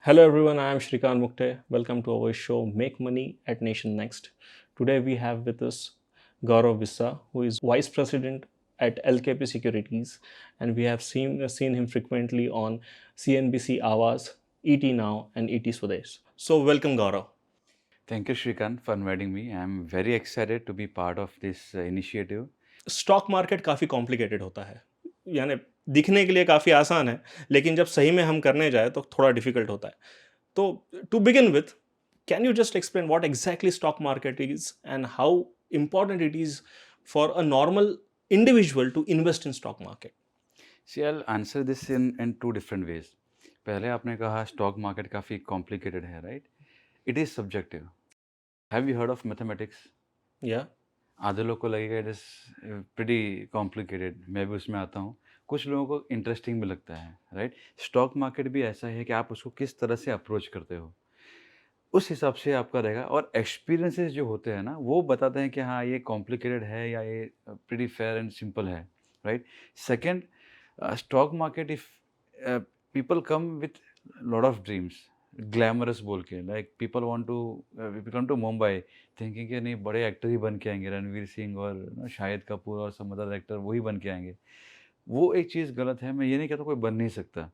Hello everyone, I am Shrikant Mukte. Welcome to our show Make Money at Nation Next. Today we have with us Gaurav Vissa, who is Vice President at LKP Securities, and we have seen him frequently on CNBC Awaaz, ET Now, and ET Swadesh. So welcome Gaurav. Thank you, Shrikant, for inviting me. I'm very excited to be part of this initiative. Stock market काफ़ी complicated होता है, यानी दिखने के लिए काफ़ी आसान है, लेकिन जब सही में हम करने जाए तो थोड़ा डिफिकल्ट होता है. तो to begin with, can you just explain what exactly stock market is and how important it is for a normal individual to invest in stock market? See, I'll answer this in two different ways. पहले आपने कहा stock market काफ़ी complicated है, right? It is subjective. Have you heard of mathematics? Yeah. आधे लोग को लगेगा it is pretty complicated. मैं भी उसमें आता हूँ. कुछ लोगों को इंटरेस्टिंग भी लगता है, राइट? स्टॉक मार्केट भी ऐसा है कि आप उसको किस तरह से अप्रोच करते हो, उस हिसाब से आपका रहेगा. और एक्सपीरियंसेस जो होते हैं ना, वो बताते हैं कि हाँ, ये कॉम्प्लिकेटेड है या ये प्रीटी फेयर एंड सिंपल है, right? Second, stock market, if people come with lot of dreams, glamorous बोल के, like people want to come to Mumbai thinking कि नहीं, बड़े एक्टर ही बन के आएंगे, रणवीर सिंह और शाहिद कपूर और सम अदर एक्टर वही बन के आएंगे. वो एक चीज़ गलत है. मैं ये नहीं कहता कोई बन नहीं सकता,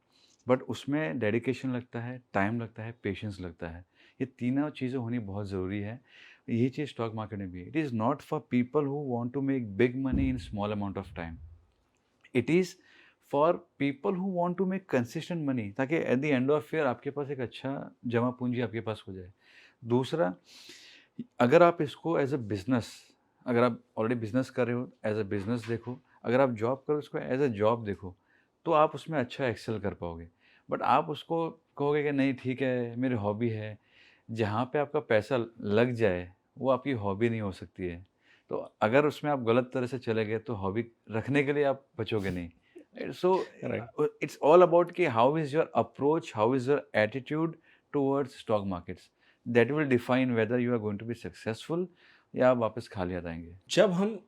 बट उसमें डेडिकेशन लगता है, टाइम लगता है, पेशेंस लगता है. ये तीनों चीज़ें होनी बहुत ज़रूरी है. ये चीज़ स्टॉक मार्केट में भी है. It is not for people who want to make big money in small amount of time. It is for people who want to make consistent money, ताकि at the end of year आपके पास एक अच्छा जमा पूंजी आपके पास हो जाए. दूसरा, अगर आप इसको एज अ बिज़नेस, अगर आप ऑलरेडी बिज़नेस कर रहे हो, एज अ बिज़नेस देखो. अगर आप जॉब करो, उसको एज अ जॉब देखो, तो आप उसमें अच्छा एक्सेल कर पाओगे. बट आप उसको कहोगे कि नहीं ठीक है, मेरी हॉबी है, जहाँ पे आपका पैसा लग जाए वो आपकी हॉबी नहीं हो सकती है. तो अगर उसमें आप गलत तरह से चले गए तो हॉबी रखने के लिए आप बचोगे नहीं. So Right. It's all about कि how is your approach, how is your attitude towards stock markets. That will define whether you are going to be successful या आप वापस खाली आ जाएंगे. जब हम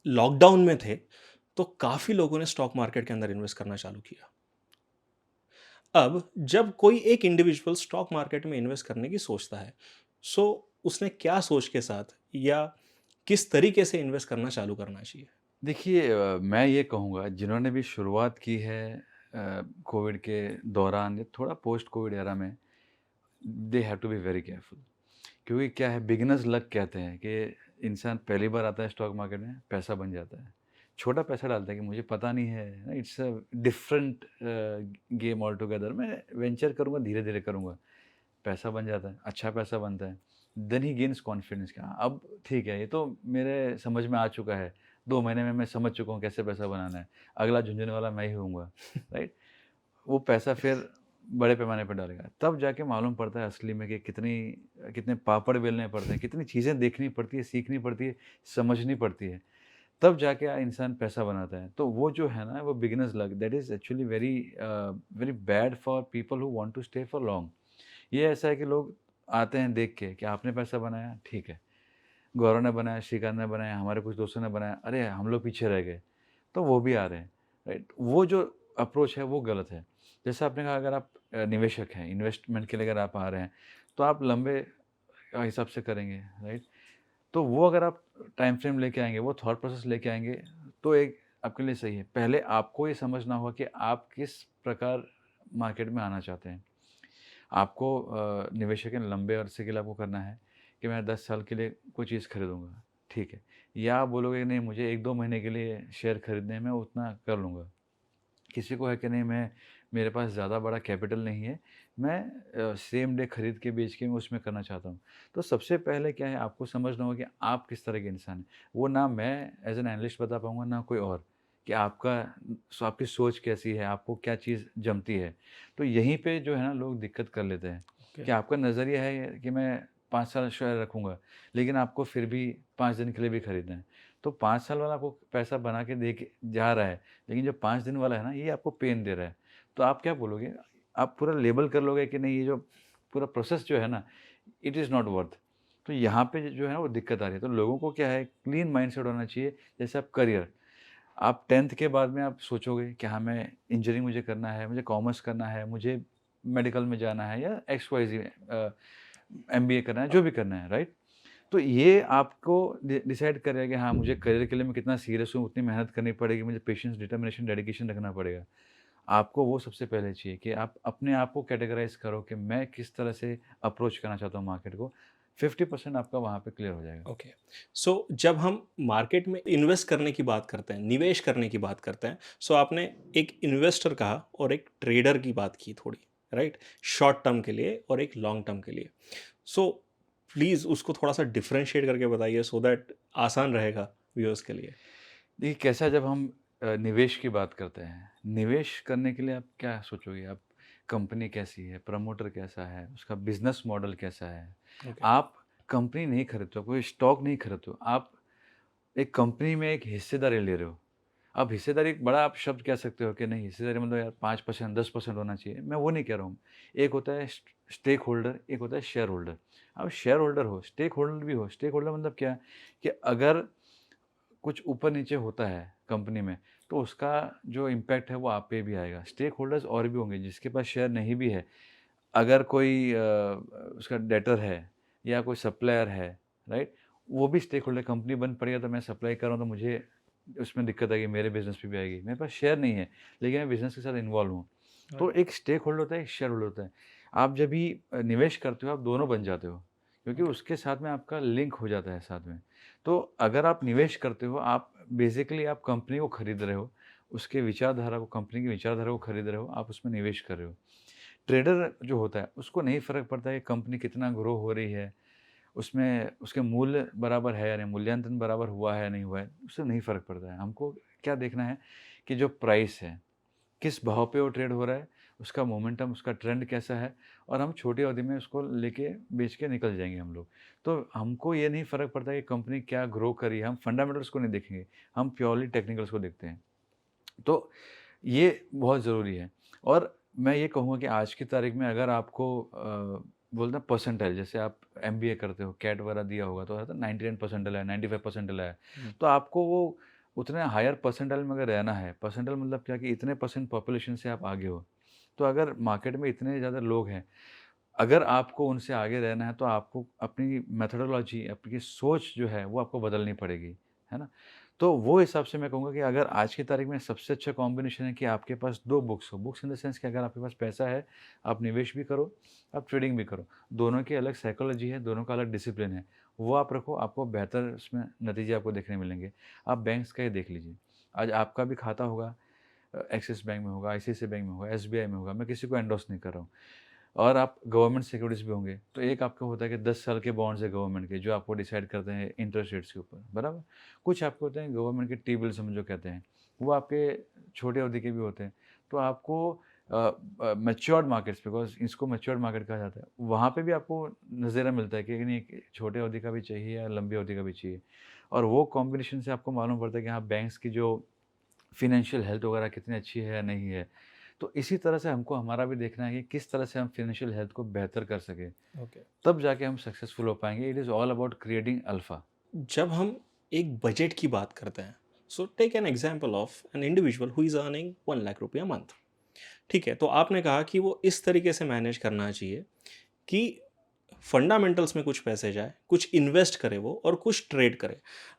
लॉकडाउन में थे तो काफ़ी लोगों ने स्टॉक मार्केट के अंदर इन्वेस्ट करना चालू किया. अब जब कोई एक इंडिविजुअल स्टॉक मार्केट में इन्वेस्ट करने की सोचता है, सो उसने क्या सोच के साथ या किस तरीके से इन्वेस्ट करना चालू करना चाहिए? देखिए, मैं ये कहूँगा जिन्होंने भी शुरुआत की है कोविड के दौरान या थोड़ा पोस्ट कोविड एरा में, they have to be very careful. क्योंकि क्या है, बिगिनर्स लक कहते हैं कि इंसान पहली बार आता है स्टॉक मार्केट में, पैसा बन जाता है. छोटा पैसा डालता है कि मुझे पता नहीं है, it's a different game all together, मैं वेंचर करूँगा, धीरे धीरे करूँगा. पैसा बन जाता है, अच्छा पैसा बनता है. देन ही गेन्स कॉन्फिडेंस कि हाँ, अब ठीक है, ये तो मेरे समझ में आ चुका है. 2 महीने में मैं समझ चुका हूँ कैसे पैसा बनाना है. अगला झुंझुने वाला मैं ही होऊंगा, राइट? वो पैसा फिर बड़े पैमाने पर डालेगा. तब जाके मालूम पड़ता है असली में कि कितने पापड़ बेलने पड़ते हैं, कितनी चीज़ें देखनी पड़ती है, सीखनी पड़ती है, समझनी पड़ती है. तब जाके इंसान पैसा बनाता है. तो वो जो है ना, वो beginners luck, that is actually very very bad for people who want to stay for long. ये ऐसा है कि लोग आते हैं देख के कि आपने पैसा बनाया, ठीक है, गौरव ने बनाया, श्रीकांत ने बनाया, हमारे कुछ दोस्तों ने बनाया, अरे हम लोग पीछे रह गए, तो वो भी आ रहे हैं, राइट? वो जो अप्रोच है वो गलत है. जैसे आपने कहा, अगर आप निवेशक हैं, इन्वेस्टमेंट के लिए अगर आप आ रहे हैं, तो आप लंबे हिसाब से करेंगे, राइट? तो वो अगर आप टाइम फ्रेम लेके आएँगे, वो थॉट प्रोसेस लेके आएँगे, तो एक आपके लिए सही है. पहले आपको ये समझना होगा कि आप किस प्रकार मार्केट में आना चाहते हैं. आपको निवेशक है, लंबे अरसे के लिए आपको करना है कि मैं 10 साल के लिए कोई चीज़ खरीदूँगा, ठीक है. या आप बोलोगे कि नहीं, मुझे 1-2 महीने के लिए शेयर खरीदने हैं, मैं उतना कर लूँगा. किसी को है कि नहीं, मेरे पास ज़्यादा बड़ा कैपिटल नहीं है, मैं सेम डे खरीद के बेच के मैं उसमें करना चाहता हूँ. तो सबसे पहले क्या है, आपको समझना होगा कि आप किस तरह के इंसान हैं. वो ना मैं एज़ एन एनालिस्ट बता पाऊँगा, ना कोई और, कि आपकी सोच कैसी है, आपको क्या चीज़ जमती है. तो यहीं पे जो है ना, लोग दिक्कत कर लेते हैं ओके. कि आपका नज़रिया है कि मैं 5 साल शेयर रखूँगा, लेकिन आपको फिर भी 5 दिन के लिए भी खरीदना है. तो 5 साल वाला आपको पैसा बना के दे के जा रहा है, लेकिन जो 5 दिन वाला है ना, ये आपको पेन दे रहा है. तो आप क्या बोलोगे? आप पूरा लेबल कर लोगे कि नहीं, ये जो पूरा प्रोसेस जो है ना, इट इज़ नॉट वर्थ. तो यहाँ पे जो है ना, वो दिक्कत आ रही है. तो लोगों को क्या है, क्लीन माइंडसेट होना चाहिए. जैसे आप करियर, आप 10th के बाद में आप सोचोगे कि हाँ, मैं इंजीनियरिंग मुझे करना है, मुझे कॉमर्स करना है, मुझे मेडिकल में जाना है या XYZ MBA करना है, जो भी करना है, राइट? तो ये आपको डिसाइड करेगा कि हाँ, मुझे करियर के लिए मैं कितना सीरियस हूँ, उतनी मेहनत करनी पड़ेगी, मुझे पेशेंस, डिटर्मिनेशन, डेडिकेशन रखना पड़ेगा। आपको वो सबसे पहले चाहिए कि आप अपने आप को कैटेगराइज़ करो कि मैं किस तरह से अप्रोच करना चाहता हूँ मार्केट को। 50% आपका वहाँ पे क्लियर हो जाएगा। ओके। सो जब हम मार्केट में इन्वेस्ट करने की बात करते हैं, निवेश करने की बात करते हैं, सो आपने एक इन्वेस्टर कहा और एक ट्रेडर की बात की थोड़ी, राइट? शॉर्ट टर्म के लिए और एक लॉन्ग टर्म के लिए। सो प्लीज़ उसको थोड़ा-सा डिफरेंशिएट करके बताइए सो दैट आसान रहेगा व्यूअर्स के लिए। देखिए कैसा, जब हम निवेश की बात करते हैं, निवेश करने के लिए आप क्या सोचोगे? आप कंपनी कैसी है, प्रमोटर कैसा है, उसका बिज़नेस मॉडल कैसा है? ओके, आप कंपनी नहीं खरीदते हो, कोई स्टॉक नहीं खरीदते हो, आप एक कंपनी में एक हिस्सेदारी ले रहे हो। अब हिस्सेदारी एक बड़ा आप शब्द कह सकते हो कि नहीं, हिस्सेदारी मतलब यार 5% 10% होना चाहिए, मैं वो नहीं कह रहा हूँ। एक होता है स्टेक होल्डर, एक होता है शेयर होल्डर। आप शेयर होल्डर हो, स्टेक होल्डर भी हो। स्टेक होल्डर मतलब क्या? कि अगर कुछ ऊपर-नीचे होता है कंपनी में, तो उसका जो इम्पैक्ट है वो आप पे भी आएगा। स्टेक होल्डर्स और भी होंगे जिसके पास शेयर नहीं भी है, अगर कोई उसका डेटर है या कोई सप्लायर है, राइट? वो भी स्टेक होल्डर, कंपनी बंद पड़ी है तो मैं सप्लाई कर रहा हूँ तो मुझे उसमें दिक्कत आएगी, मेरे बिज़नेस पे भी आएगी। मेरे पास शेयर नहीं है, लेकिन मैं बिज़नेस के साथ इन्वॉल्व हूँ। तो राइट, एक स्टेक होल्डर होता है, एक शेयर होल्डर होता है। आप जब भी निवेश करते हो, आप दोनों बन जाते हो, क्योंकि ओके, उसके साथ में आपका लिंक हो जाता है साथ में। तो अगर आप निवेश करते हो, आप बेसिकली आप कंपनी को खरीद रहे हो, उसके विचारधारा को, कंपनी की विचारधारा को खरीद रहे हो, आप उसमें निवेश कर रहे हो। ट्रेडर जो होता है, उसको नहीं फ़र्क पड़ता है कि कंपनी कितना ग्रो हो रही है, उसमें उसके मूल्य बराबर है या नहीं, मूल्यांकन बराबर हुआ है या नहीं हुआ है, उससे नहीं फ़र्क पड़ता है। हमको क्या देखना है कि जो प्राइस है, किस भाव पे वो ट्रेड हो रहा है, उसका मोमेंटम, उसका ट्रेंड कैसा है, और हम छोटी अवधि में उसको लेके बेच के निकल जाएँगे हम लोग। तो हमको ये नहीं फ़र्क पड़ता कि कंपनी क्या ग्रो कर रही है, हम फंडामेंटल्स को नहीं देखेंगे, हम प्योरली टेक्निकल्स को देखते हैं। तो ये बहुत ज़रूरी है। और मैं ये कहूँगा कि आज की तारीख में अगर आपको बोलते हैं परसेंटाइल, जैसे आप एमबीए करते हो, कैट वगैरह दिया होगा तो रहता है 99 परसेंटाइल है, 95 परसेंटाइल है। हुँ, तो आपको वो उतने हायर परसेंटाइल में अगर रहना है, परसेंटाइल मतलब क्या कि इतने परसेंट पॉपुलेशन से आप आगे हो। तो अगर मार्केट में इतने ज़्यादा लोग हैं, अगर आपको उनसे आगे रहना है तो आपको अपनी मेथोडोलॉजी, आपकी सोच जो है वो आपको बदलनी पड़ेगी, है ना? तो वो हिसाब से मैं कहूँगा कि अगर आज की तारीख में सबसे अच्छा कॉम्बिनेशन है कि आपके पास 2 बुक्स हो। बुक्स इन द सेंस कि अगर आपके पास पैसा है, आप निवेश भी करो, आप ट्रेडिंग भी करो। दोनों की अलग साइकोलॉजी है, दोनों का अलग डिसिप्लिन है। वो आप रखो, आपको बेहतर उसमें नतीजे आपको देखने मिलेंगे। आप बैंक्स का ही देख लीजिए। आज आपका भी खाता होगा, एक्सिस बैंक में होगा, आईसीआईसीआई बैंक में होगा, एसबीआई में होगा, मैं किसी को एंडोर्स नहीं कर रहा हूँ। और आप गवर्नमेंट सिक्योरिटीज़ भी होंगे, तो एक आपका होता है कि 10 साल के बॉन्ड्स है गवर्नमेंट के, जो आपको डिसाइड करते हैं इंटरेस्ट रेट्स के ऊपर, बराबर? कुछ आपके होते हैं गवर्नमेंट के टी-बिल्स हम जो कहते हैं, वो आपके छोटे अवधि के भी होते हैं। तो आपको मैच्योर्ड मार्केट्स, बिकॉज़ इसको मैच्योर्ड मार्केट कहा जाता है, वहाँ पे भी आपको नज़ारा मिलता है कि नहीं, एक छोटे अवधि का भी चाहिए या लंबी अवधि का भी चाहिए। और वो कॉम्बिनेशन से आपको मालूम पड़ता है कि हाँ, बैंक्स की जो फ़ाइनेंशियल हेल्थ वगैरह कितनी अच्छी है या नहीं है। तो इसी तरह से हमको हमारा भी देखना है कि किस तरह से हम फ़ाइनेंशियल हेल्थ को बेहतर कर सकें, ओके। तब जाके हम सक्सेसफुल हो पाएँगे। It is all about creating alpha. जब हम एक बजट की बात करते हैं, so take an example of an individual who is earning 1 lakh रुपया मंथ। ठीक है, तो आपने कहा कि वो इस तरीके से मैनेज करना चाहिए कि फंडामेंटल्स में कुछ पैसे जाए, कुछ इन्वेस्ट करे वो और कुछ ट्रेड करे।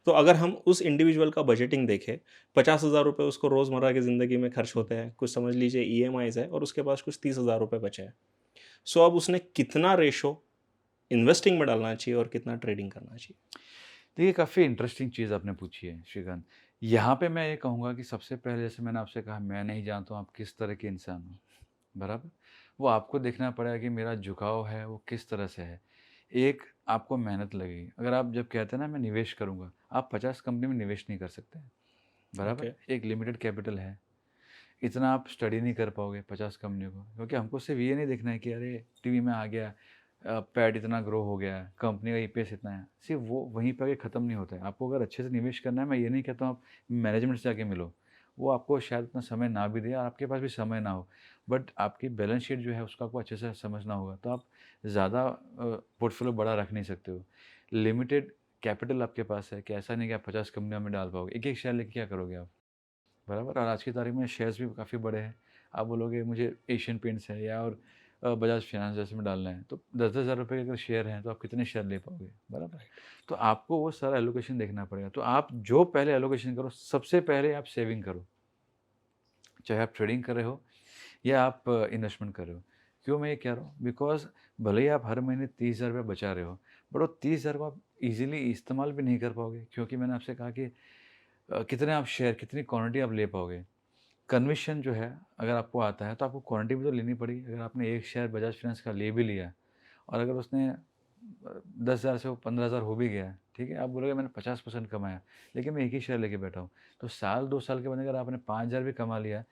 तो अगर हम उस इंडिविजुअल का बजटिंग देखें, 50,000 रुपए उसको रोज़मर्रा की ज़िंदगी में खर्च होते हैं, कुछ समझ लीजिए ईएमआईज़ है और उसके पास कुछ 30,000 रुपए बचे हैं। सो अब उसने कितना रेशो इन्वेस्टिंग में डालना चाहिए और कितना ट्रेडिंग करना चाहिए? देखिए, काफ़ी इंटरेस्टिंग चीज़ आपने पूछी है श्रीकांत। यहाँ पे मैं ये कहूँगा कि सबसे पहले, जैसे मैंने आपसे कहा, मैं नहीं जानता हूँ आप किस तरह के इंसान हो, बराबर? वो आपको देखना पड़ेगा कि मेरा झुकाव है वो किस तरह से है। एक आपको मेहनत लगेगी। अगर आप जब कहते हैं ना मैं निवेश करूँगा, आप 50 कंपनी में निवेश नहीं कर सकते, बराबर? ओके, एक लिमिटेड कैपिटल है। इतना आप स्टडी नहीं कर पाओगे 50 कंपनियों को, क्योंकि हमको सिर्फ ये नहीं देखना है कि अरे टीवी में आ गया, पैड इतना ग्रो हो गया है, कंपनी का ईपीएस इतना है, सिर्फ वो वहीं पर आके ख़त्म नहीं होता है। आपको अगर अच्छे से निवेश करना है, मैं ये नहीं कहता हूँ आप मैनेजमेंट से जाके मिलो, वो आपको शायद उतना समय ना भी दे और आपके पास भी समय ना हो, बट आपकी बैलेंस शीट जो है उसका आपको अच्छे से समझना होगा, तो आप ज़्यादा पोर्टफोलियो बड़ा रख नहीं सकते हो। लिमिटेड कैपिटल आपके पास है कि ऐसा नहीं कि आप 50 कंपनियों में डाल पाओगे, एक एक शेयर लेके क्या करोगे आप, बराबर? और आज की तारीख में शेयर्स भी काफ़ी बड़े हैं। आप बोलोगे मुझे एशियन पेंट्स है या और बजाज फाइनेंस जैसे में डालना है, तो 10,000 रुपये के अगर शेयर हैं तो आप कितने शेयर ले पाओगे, बराबर? राइट। तो आपको वो सारा एलोकेशन देखना पड़ेगा। तो आप जो पहले एलोकेशन करो, सबसे पहले आप सेविंग करो, चाहे आप ट्रेडिंग कर रहे हो या आप इन्वेस्टमेंट कर रहे हो। क्यों मैं ये कह रहा हूँ? बिकॉज़ भले ही आप हर महीने 30,000 रुपये बचा रहे हो, बट वो 30,000 को आप ईज़िली इस्तेमाल भी नहीं कर पाओगे, क्योंकि मैंने आपसे कहा कि कितने आप शेयर, कितनी क्वांटिटी आप ले पाओगे। कन्विक्शन जो है, अगर आपको आता है तो आपको क्वांटिटी भी तो लेनी पड़ेगी। अगर आपने एक शेयर बजाज फाइनेंस का ले भी लिया और अगर उसने 10,000 से वो 15,000 हो भी गया, ठीक है? आप बोलोगे मैंने 50% कमाया, लेकिन मैं एक ही शेयर लेके बैठा हूँ। तो साल 2 साल के बाद अगर आपने 5,000 भी कमा लिया,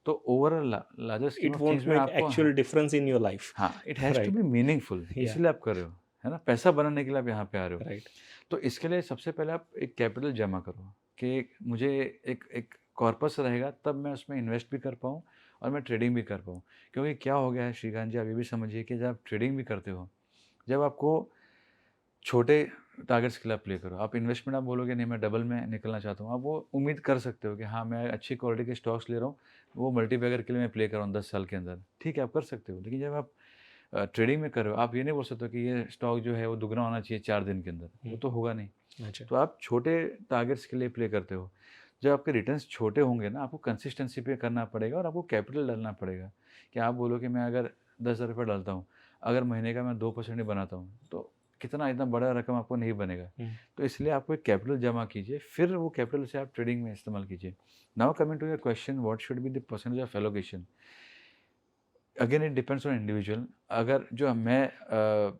तो overall larger scheme it of won't things में मेक आपको, actual difference in your life. हाँ, it has to right. Be meaningful, या। इसीलिए आप कर रहे हो, है ना? पैसा बनाने के लिए आप यहाँ पे आ रहे हो। राइट। तो इसके लिए सबसे पहले आप एक कैपिटल जमा करो कि मुझे एक एक कॉर्पस रहेगा, तब मैं उसमें इन्वेस्ट भी कर पाऊँ और मैं ट्रेडिंग भी कर पाऊँ। क्योंकि क्या हो गया है श्रीकांत जी, आप ये भी समझिए कि जब आप ट्रेडिंग भी करते हो, जब आपको छोटे टारगेट्स के लिए आप प्ले करो। आप इन्वेस्टमेंट आप बोलोगे नहीं मैं डबल में निकलना चाहता हूँ। आप वो उम्मीद कर सकते हो कि हाँ, मैं अच्छी क्वालिटी के स्टॉक्स ले रहा हूँ, वो मल्टीबैगर के लिए मैं प्ले कर रहा हूँ 10 साल के अंदर। ठीक है, आप कर सकते हो। लेकिन जब आप ट्रेडिंग में कर रहे हो, आप ये नहीं बोल सकते हो कि ये स्टॉक जो है वो दुगना होना चाहिए 4 दिन के अंदर, वो तो होगा नहीं। अच्छा। तो आप छोटे टारगेट्स के लिए प्ले करते हो। जब आपके रिटर्न्स छोटे होंगे ना, आपको कंसिस्टेंसी पे करना पड़ेगा और आपको कैपिटल डालना पड़ेगा। कि आप बोलो कि मैं अगर 10,000 रुपये डालता हूँ, अगर महीने का मैं 2% ही बनाता हूँ, तो कितना इतना बड़ा रकम आपको नहीं बनेगा। तो इसलिए आपको एक कैपिटल जमा कीजिए, फिर वो कैपिटल से आप ट्रेडिंग में इस्तेमाल कीजिए। Now coming to your question, what should be the percentage of allocation? Again it depends on individual. अगर जो मैं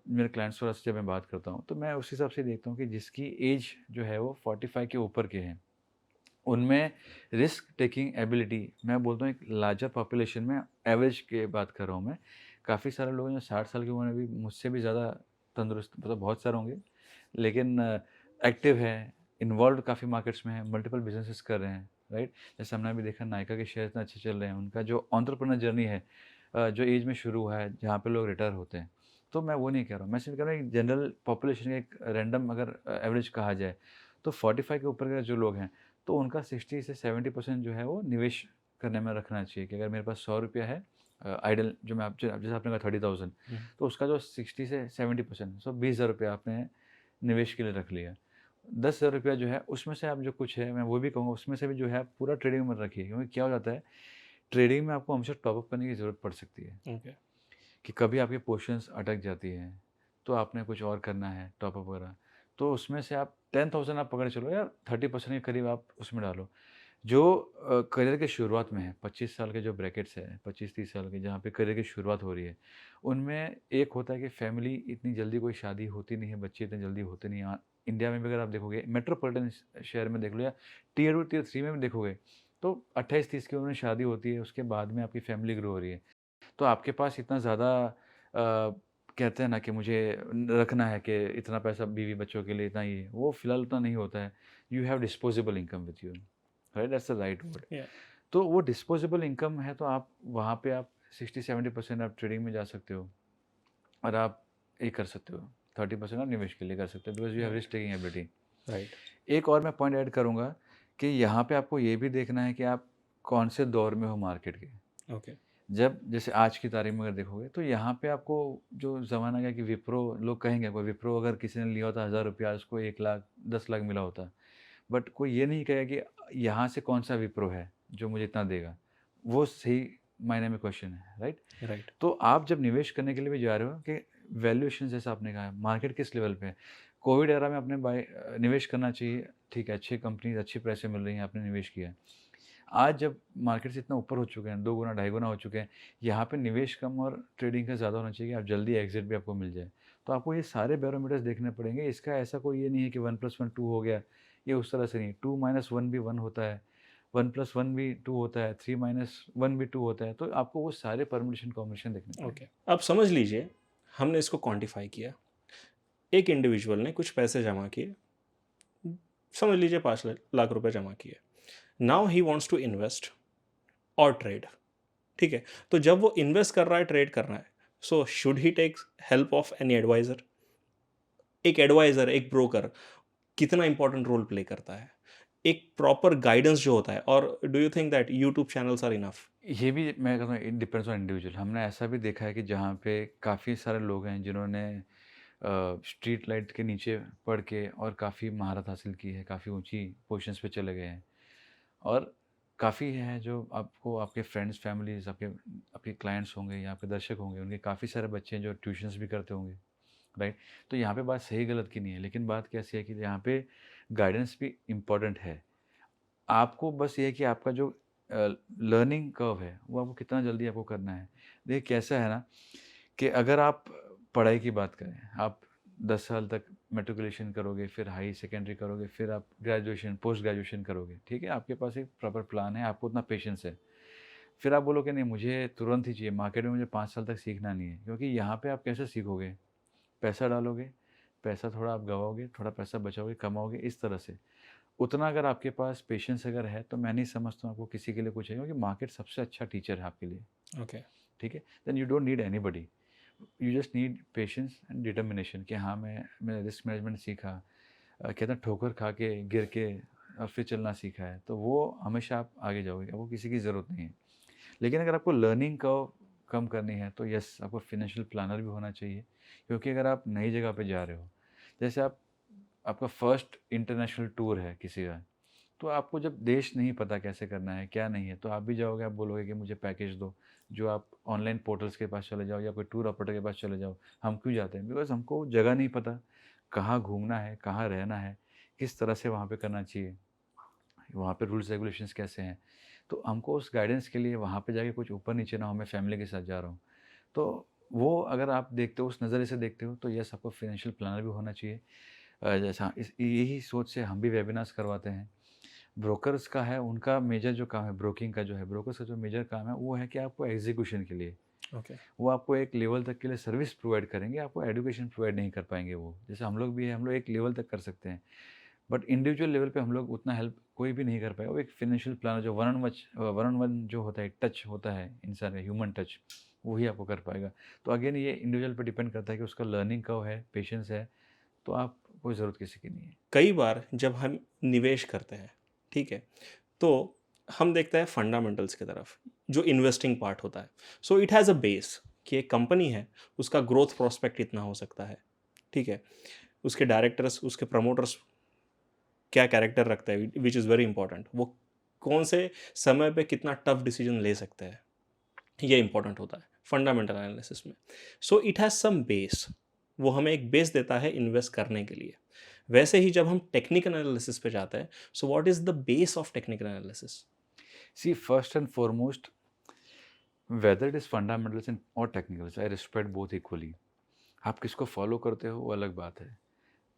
मेरे क्लाइंट्स वगैरह से जब मैं बात करता हूँ, तो मैं उस हिसाब से देखता हूँ कि जिसकी एज जो है वो 45 के ऊपर के हैं, उनमें रिस्क टेकिंग एबिलिटी, मैं बोलता हूँ एक लार्जर पॉपुलेशन में, एवरेज की बात कर रहा हूँ मैं, काफ़ी सारे लोग हैं जो 60 साल की उम्र में भी मुझसे भी ज़्यादा तंदुरुस्त, मतलब बहुत सारे होंगे, लेकिन एक्टिव है, इन्वॉल्व काफ़ी मार्केट्स में है, मल्टीपल बिजनेसेस कर रहे हैं, राइट? जैसे हमने अभी देखा नायका के शेयर इतना अच्छे चल रहे हैं, उनका जो एंटरप्रेन्योर जर्नी है जो एज में शुरू हुआ है, जहाँ पे लोग रिटायर होते हैं। तो मैं वो नहीं कह रहा हूँ, मैं सिर्फ कह रहा हूँ एक जनरल पॉपुलेशन का एक रैंडम अगर एवरेज कहा जाए, तो 45 के ऊपर के जो लोग हैं, तो उनका 60 से 70% जो है वो निवेश करने में रखना चाहिए। कि अगर मेरे पास 100 रुपया है आइडल, जो मैं आप जैसे आपने कहा 30,000, तो उसका जो 60 से 70%, सो 20,000 रुपया आपने निवेश के लिए रख लिया। 10,000 रुपया जो है उसमें से आप जो कुछ है, मैं वो भी कहूँगा उसमें से भी जो है आप पूरा ट्रेडिंग में रखिए। क्योंकि क्या हो जाता है, ट्रेडिंग में आपको हमेशा टॉप अप करने की ज़रूरत पड़ सकती है। ओके। कि कभी आपकी पोजीशंस अटक जाती हैं, तो आपने कुछ और करना है टॉप अप वगैरह, तो उसमें से आप 10,000 आप पकड़ चलो या 30% के करीब आप उसमें डालो। जो करियर की शुरुआत में है, 25 साल के जो ब्रैकेट्स हैं, 25-30 साल के, जहाँ पे करियर की शुरुआत हो रही है, उनमें एक होता है कि फैमिली इतनी जल्दी कोई शादी होती नहीं है, बच्चे इतने जल्दी होते नहीं हैं। इंडिया में भी अगर आप देखोगे, मेट्रोपॉलिटन शहर में देख लो या टियर 2 टियर 3 में भी देखोगे, तो 28-30 की उम्र में शादी होती है, उसके बाद में आपकी फैमिली ग्रो हो रही है। तो आपके पास इतना ज़्यादा कहते हैं ना कि मुझे रखना है कि इतना पैसा बीवी बच्चों के लिए, इतना ही है, वो फिलहाल उतना नहीं होता है। You have disposable income with you, right? That's the right word. या। तो वो डिस्पोजेबल इनकम है, तो आप वहाँ पे आप 60-70% आप ट्रेडिंग में जा सकते हो और आप ये कर सकते हो, 30% आप निवेश के लिए कर सकते हो, because you have risk taking ability. Right. एक और मैं पॉइंट ऐड करूँगा कि यहाँ पे आपको ये भी देखना है कि आप कौन से दौर में हो मार्केट के। ओके। जब जैसे आज की तारीख में अगर देखोगे, तो यहाँ पे आपको जो ज़माना गया कि विप्रो, लोग कहेंगे कोई विप्रो अगर किसी ने लिया होता 1,000 रुपया, उसको 1 लाख 10 लाख मिला होता। बट कोई ये नहीं कहेगा कि यहाँ से कौन सा विप्रो है जो मुझे इतना देगा। वो सही मायने में क्वेश्चन है, राइट? राइट। तो आप जब निवेश करने के लिए भी जा रहे हो कि वैल्यूएशन, जैसा आपने कहा, मार्केट किस लेवल पे है। कोविड एरा में अपने निवेश करना चाहिए, ठीक है, अच्छी कंपनी अच्छी पैसे मिल रही हैं, आपने निवेश किया है। आज जब मार्केट से इतना ऊपर हो चुके हैं, 2 गुना 2.5 गुना हो चुके हैं, यहाँ पे निवेश कम और ट्रेडिंग का ज़्यादा होना चाहिए कि आप जल्दी एग्ज़िट भी आपको मिल जाए। तो आपको ये सारे बैरोमीटर्स देखने पड़ेंगे। इसका ऐसा कोई ये नहीं है कि 1 + 1 2 हो गया, ये उस तरह से नहीं। 2 - 1 भी 1 होता है, 1 + 1 भी 2 होता है, 3 - 1 भी 2 होता है। तो आपको वो सारे परम्यूटेशन कॉम्बिनेशन देखने पड़ेंगे। ओके। अब समझ लीजिए हमने इसको क्वांटिफाई किया। एक इंडिविजुअल ने कुछ पैसे जमा किए, समझ लीजिए 5 लाख रुपए जमा किए। Now he wants to invest और ट्रेड। ठीक है, तो जब वो इन्वेस्ट कर रहा है, ट्रेड कर रहा है, so should he take help of any advisor? एक एडवाइजर, एक ब्रोकर कितना इंपॉर्टेंट रोल प्ले करता है। एक प्रॉपर गाइडेंस जो होता है, और do you think that YouTube channels are enough? ये भी मैं कहता हूँ इट डिपेंड्स ऑन इंडिविजुअल। हमने ऐसा भी देखा है कि जहाँ पे काफ़ी सारे लोग हैं जिन्होंने स्ट्रीट लाइट के नीचे पढ़ के और काफ़ी महारत हासिल की है, काफ़ी ऊँची पोज़ीशंस पे चले गए हैं। और काफ़ी हैं जो आपको आपके फ्रेंड्स, फैमिलीज़, आपके आपके क्लाइंट्स होंगे या आपके दर्शक होंगे, उनके काफ़ी सारे बच्चे हैं जो ट्यूशन्स भी करते होंगे, राइट? तो यहाँ पे बात सही गलत की नहीं है, लेकिन बात कैसी है कि यहाँ पे गाइडेंस भी इम्पोर्टेंट है। आपको बस ये है कि आपका जो लर्निंग कर्व है, वो आपको कितना जल्दी आपको करना है। देखिए कैसा है ना कि अगर आप पढ़ाई की बात करें, आप 10 साल तक मैट्रिकुलेशन करोगे, फिर हाई सेकेंडरी करोगे, फिर आप ग्रेजुएशन, पोस्ट ग्रेजुएशन करोगे, ठीक है? आपके पास एक प्रॉपर प्लान है, आपको उतना पेशेंस है। फिर आप बोलोगे नहीं मुझे तुरंत ही चाहिए, मार्केट में मुझे 5 साल तक सीखना नहीं है, क्योंकि यहाँ पे आप कैसे सीखोगे? पैसा डालोगे, पैसा थोड़ा आप गँवाओगे, थोड़ा पैसा बचाओगे, कमाओगे, इस तरह से। उतना अगर आपके पास पेशेंस अगर है, तो मैं नहीं समझता हूँ आपको किसी के लिए कुछ है, क्योंकि मार्केट सबसे अच्छा टीचर है आपके लिए, ओके। ठीक है? Then you don't need anybody. You just need patience and determination कि हाँ, मैंने रिस्क मैनेजमेंट सीखा। कहते हैं ठोकर खा के, गिर के और फिर चलना सीखा है, तो वो हमेशा आप आगे जाओगे, आपको किसी की ज़रूरत नहीं है। लेकिन अगर आपको लर्निंग कर्व कम करनी है, तो यस, आपको फाइनेंशियल प्लानर भी होना चाहिए, क्योंकि अगर आप नई जगह पे जा रहे हो, जैसे आपका फर्स्ट इंटरनेशनल टूर है किसी का, तो आपको जब देश नहीं पता कैसे करना है, क्या नहीं है, तो आप भी जाओगे, आप बोलोगे कि मुझे पैकेज दो, जो आप ऑनलाइन पोर्टल्स के पास चले जाओ या कोई टूर ऑपरेटर के पास चले जाओ। हम क्यों जाते हैं? बिकॉज़ हमको जगह नहीं पता, कहाँ घूमना है, कहाँ रहना है, किस तरह से वहाँ पे करना चाहिए, वहाँ पे रूल्स रेगुलेशंस कैसे हैं। तो हमको उस गाइडेंस के लिए वहाँ पे जाके कुछ ऊपर-नीचे ना हो, मैं फैमिली के साथ जा रहा हूँ। तो वो अगर आप देखते हो, उस नज़रिए से देखते हो, तो येस, आपको फाइनेंशियल प्लानर भी होना चाहिए। जैसा इस यही सोच से हम भी वेबिनार्स करवाते हैं। ब्रोकर्स का है, उनका मेजर जो काम है, ब्रोकिंग का जो है, ब्रोकर्स का जो मेजर काम है, वो है कि आपको एग्जीक्यूशन के लिए, ओके। वो आपको एक लेवल तक के लिए सर्विस प्रोवाइड करेंगे, आपको एजुकेशन प्रोवाइड नहीं कर पाएँगे वो। जैसे हम लोग भी हैं, हम लोग एक लेवल तक कर सकते हैं, बट इंडिविजुअल लेवल पे हम लोग उतना हेल्प कोई भी नहीं कर पाएगा। वो एक फाइनेंशियल प्लानर जो वन ऑन वन जो होता है, टच होता है इंसान का, ह्यूमन टच, वही आपको कर पाएगा। तो अगेन ये इंडिविजुअल पे डिपेंड करता है कि उसका लर्निंग कर्व है, पेशेंस है, तो आप कोई ज़रूरत किसी की नहीं है। कई बार जब हम निवेश करते हैं, ठीक है, तो हम देखते हैं फंडामेंटल्स की तरफ, जो इन्वेस्टिंग पार्ट होता है। सो इट हैज़ अ बेस कि एक कंपनी है, उसका ग्रोथ प्रोस्पेक्ट इतना हो सकता है, ठीक है, उसके डायरेक्टर्स, उसके प्रमोटर्स क्या कैरेक्टर रखते हैं, विच इज़ वेरी इंपॉर्टेंट, वो कौन से समय पे कितना टफ डिसीजन ले सकते हैं, ये इंपॉर्टेंट होता है फंडामेंटल एनालिसिस में। So it has some base, वो हमें एक बेस देता है इन्वेस्ट करने के लिए। वैसे ही जब हम टेक्निकल एनालिसिस पे जाते हैं, so what is the base of technical analysis? See first and foremost, whether it is fundamentals and और technicals, I respect both equally. आप किसको फॉलो करते हो वो अलग बात है,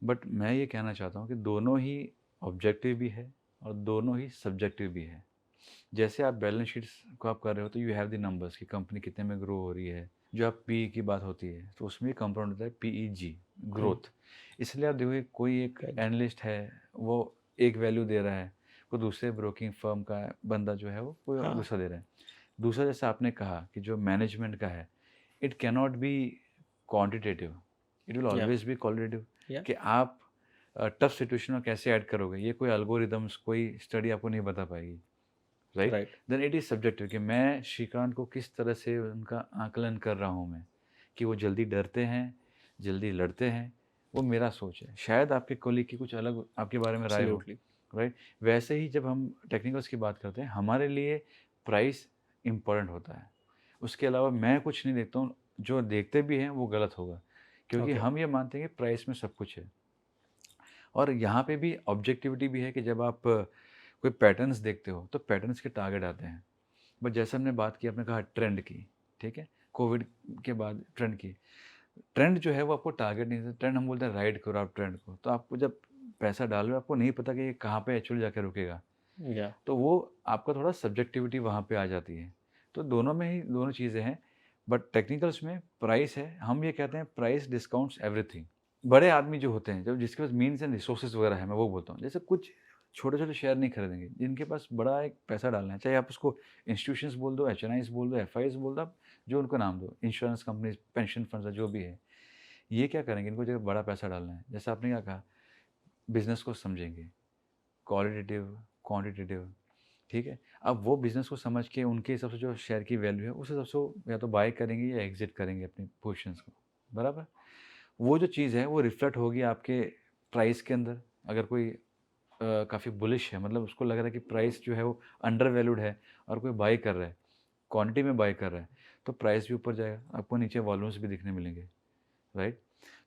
बट मैं ये कहना चाहता हूँ कि दोनों ही ऑब्जेक्टिव भी है और दोनों ही सब्जेक्टिव भी है। जैसे आप बैलेंस शीट्स को आप कर रहे हो, तो यू हैव द नंबर्स कि कंपनी कितने में ग्रो हो रही है। जो आप पी की बात होती है, तो उसमें कंपाउंड होता है पीईजी, हुँ, ग्रोथ। इसलिए आप देखोगे कोई एक राइट। एनालिस्ट है, वो एक वैल्यू दे रहा है, कोई दूसरे ब्रोकिंग फर्म का बंदा जो है वो कोई हाँ, दूसरा दे रहा है। दूसरा, जैसे आपने कहा कि जो मैनेजमेंट का है, it can not be quantitative, it will या, ऑलवेज बी क्वालिटेटिव। या, कि आप टफ सिचुएशन में कैसे ऐड करोगे, ये कोई एल्गोरिदम्स, कोई स्टडी आपको नहीं बता पाएगी, right? Right, then it is subjective कि मैं श्रीकांत को किस तरह से उनका आकलन कर रहा हूँ मैं, कि वो जल्दी डरते हैं, जल्दी लड़ते हैं, वो मेरा सोच है। शायद आपके कॉलीग की कुछ अलग आपके बारे में राय हो, एब्सोल्युटली, राइट? वैसे ही जब हम टेक्निकल्स की बात करते हैं, हमारे लिए प्राइस इम्पोर्टेंट होता है। उसके अलावा मैं कुछ नहीं देखता हूँ, जो देखते भी हैं वो गलत होगा, क्योंकि ओके, हम ये मानते हैं कि प्राइस में सब कुछ है। और यहाँ पे भी ऑब्जेक्टिविटी भी है कि जब आप कोई पैटर्न्स देखते हो, तो पैटर्न्स के टारगेट आते हैं। बट जैसे हमने बात की, आपने कहा ट्रेंड की, ठीक है? कोविड के बाद ट्रेंड की। ट्रेंड जो है वो आपको टारगेट नहीं देता, ट्रेंड हम बोलते हैं राइड करो आप ट्रेंड को। तो आपको जब पैसा डाल रहे हो, आपको नहीं पता कि ये कहाँ पे एक्चुअली जाके रुकेगा। या, तो वो आपका थोड़ा सब्जेक्टिविटी वहाँ पे आ जाती है। तो दोनों में ही दोनों चीज़ें हैं, बट टेक्निकल्स में प्राइस है, हम ये कहते हैं प्राइस डिस्काउंट्स एवरीथिंग। बड़े आदमी जो होते हैं, जब जिसके पास मीन्स एंड रिसोर्सेज़ वगैरह है, मैं वो बोलता हूँ। जैसे कुछ छोटे-छोटे शेयर नहीं खरीदेंगे, जिनके पास बड़ा एक पैसा डालना है, चाहे आप उसको इंस्टीट्यूशंस बोल दो, एचएनआईज़ बोल दो, एफआईज़ बोल दो, आप जो उनको नाम दो, इंश्योरेंस कंपनीज़, पेंशन फंड्स जो भी है। ये क्या करेंगे, इनको जब बड़ा पैसा डालना है, जैसे आपने क्या कहा, बिज़नेस को समझेंगे, क्वालिटेटिव, क्वांटिटेटिव, ठीक है? अब वो बिज़नेस को समझ के उनके हिसाब से जो शेयर की वैल्यू है, उस हिसाब से वो या तो बाय करेंगे या एग्ज़िट करेंगे अपनी पोज़ीशंस को, बराबर? वो जो चीज़ है वो रिफ्लेक्ट होगी आपके प्राइस के अंदर। अगर कोई काफ़ी बुलिश है, मतलब उसको लग रहा है कि प्राइस जो है वो अंडर वैल्यूड है और कोई बाय कर रहा है, क्वांटिटी में बाय कर रहा है, तो प्राइस भी ऊपर जाएगा, आपको नीचे वॉल्यूम्स भी दिखने मिलेंगे, राइट?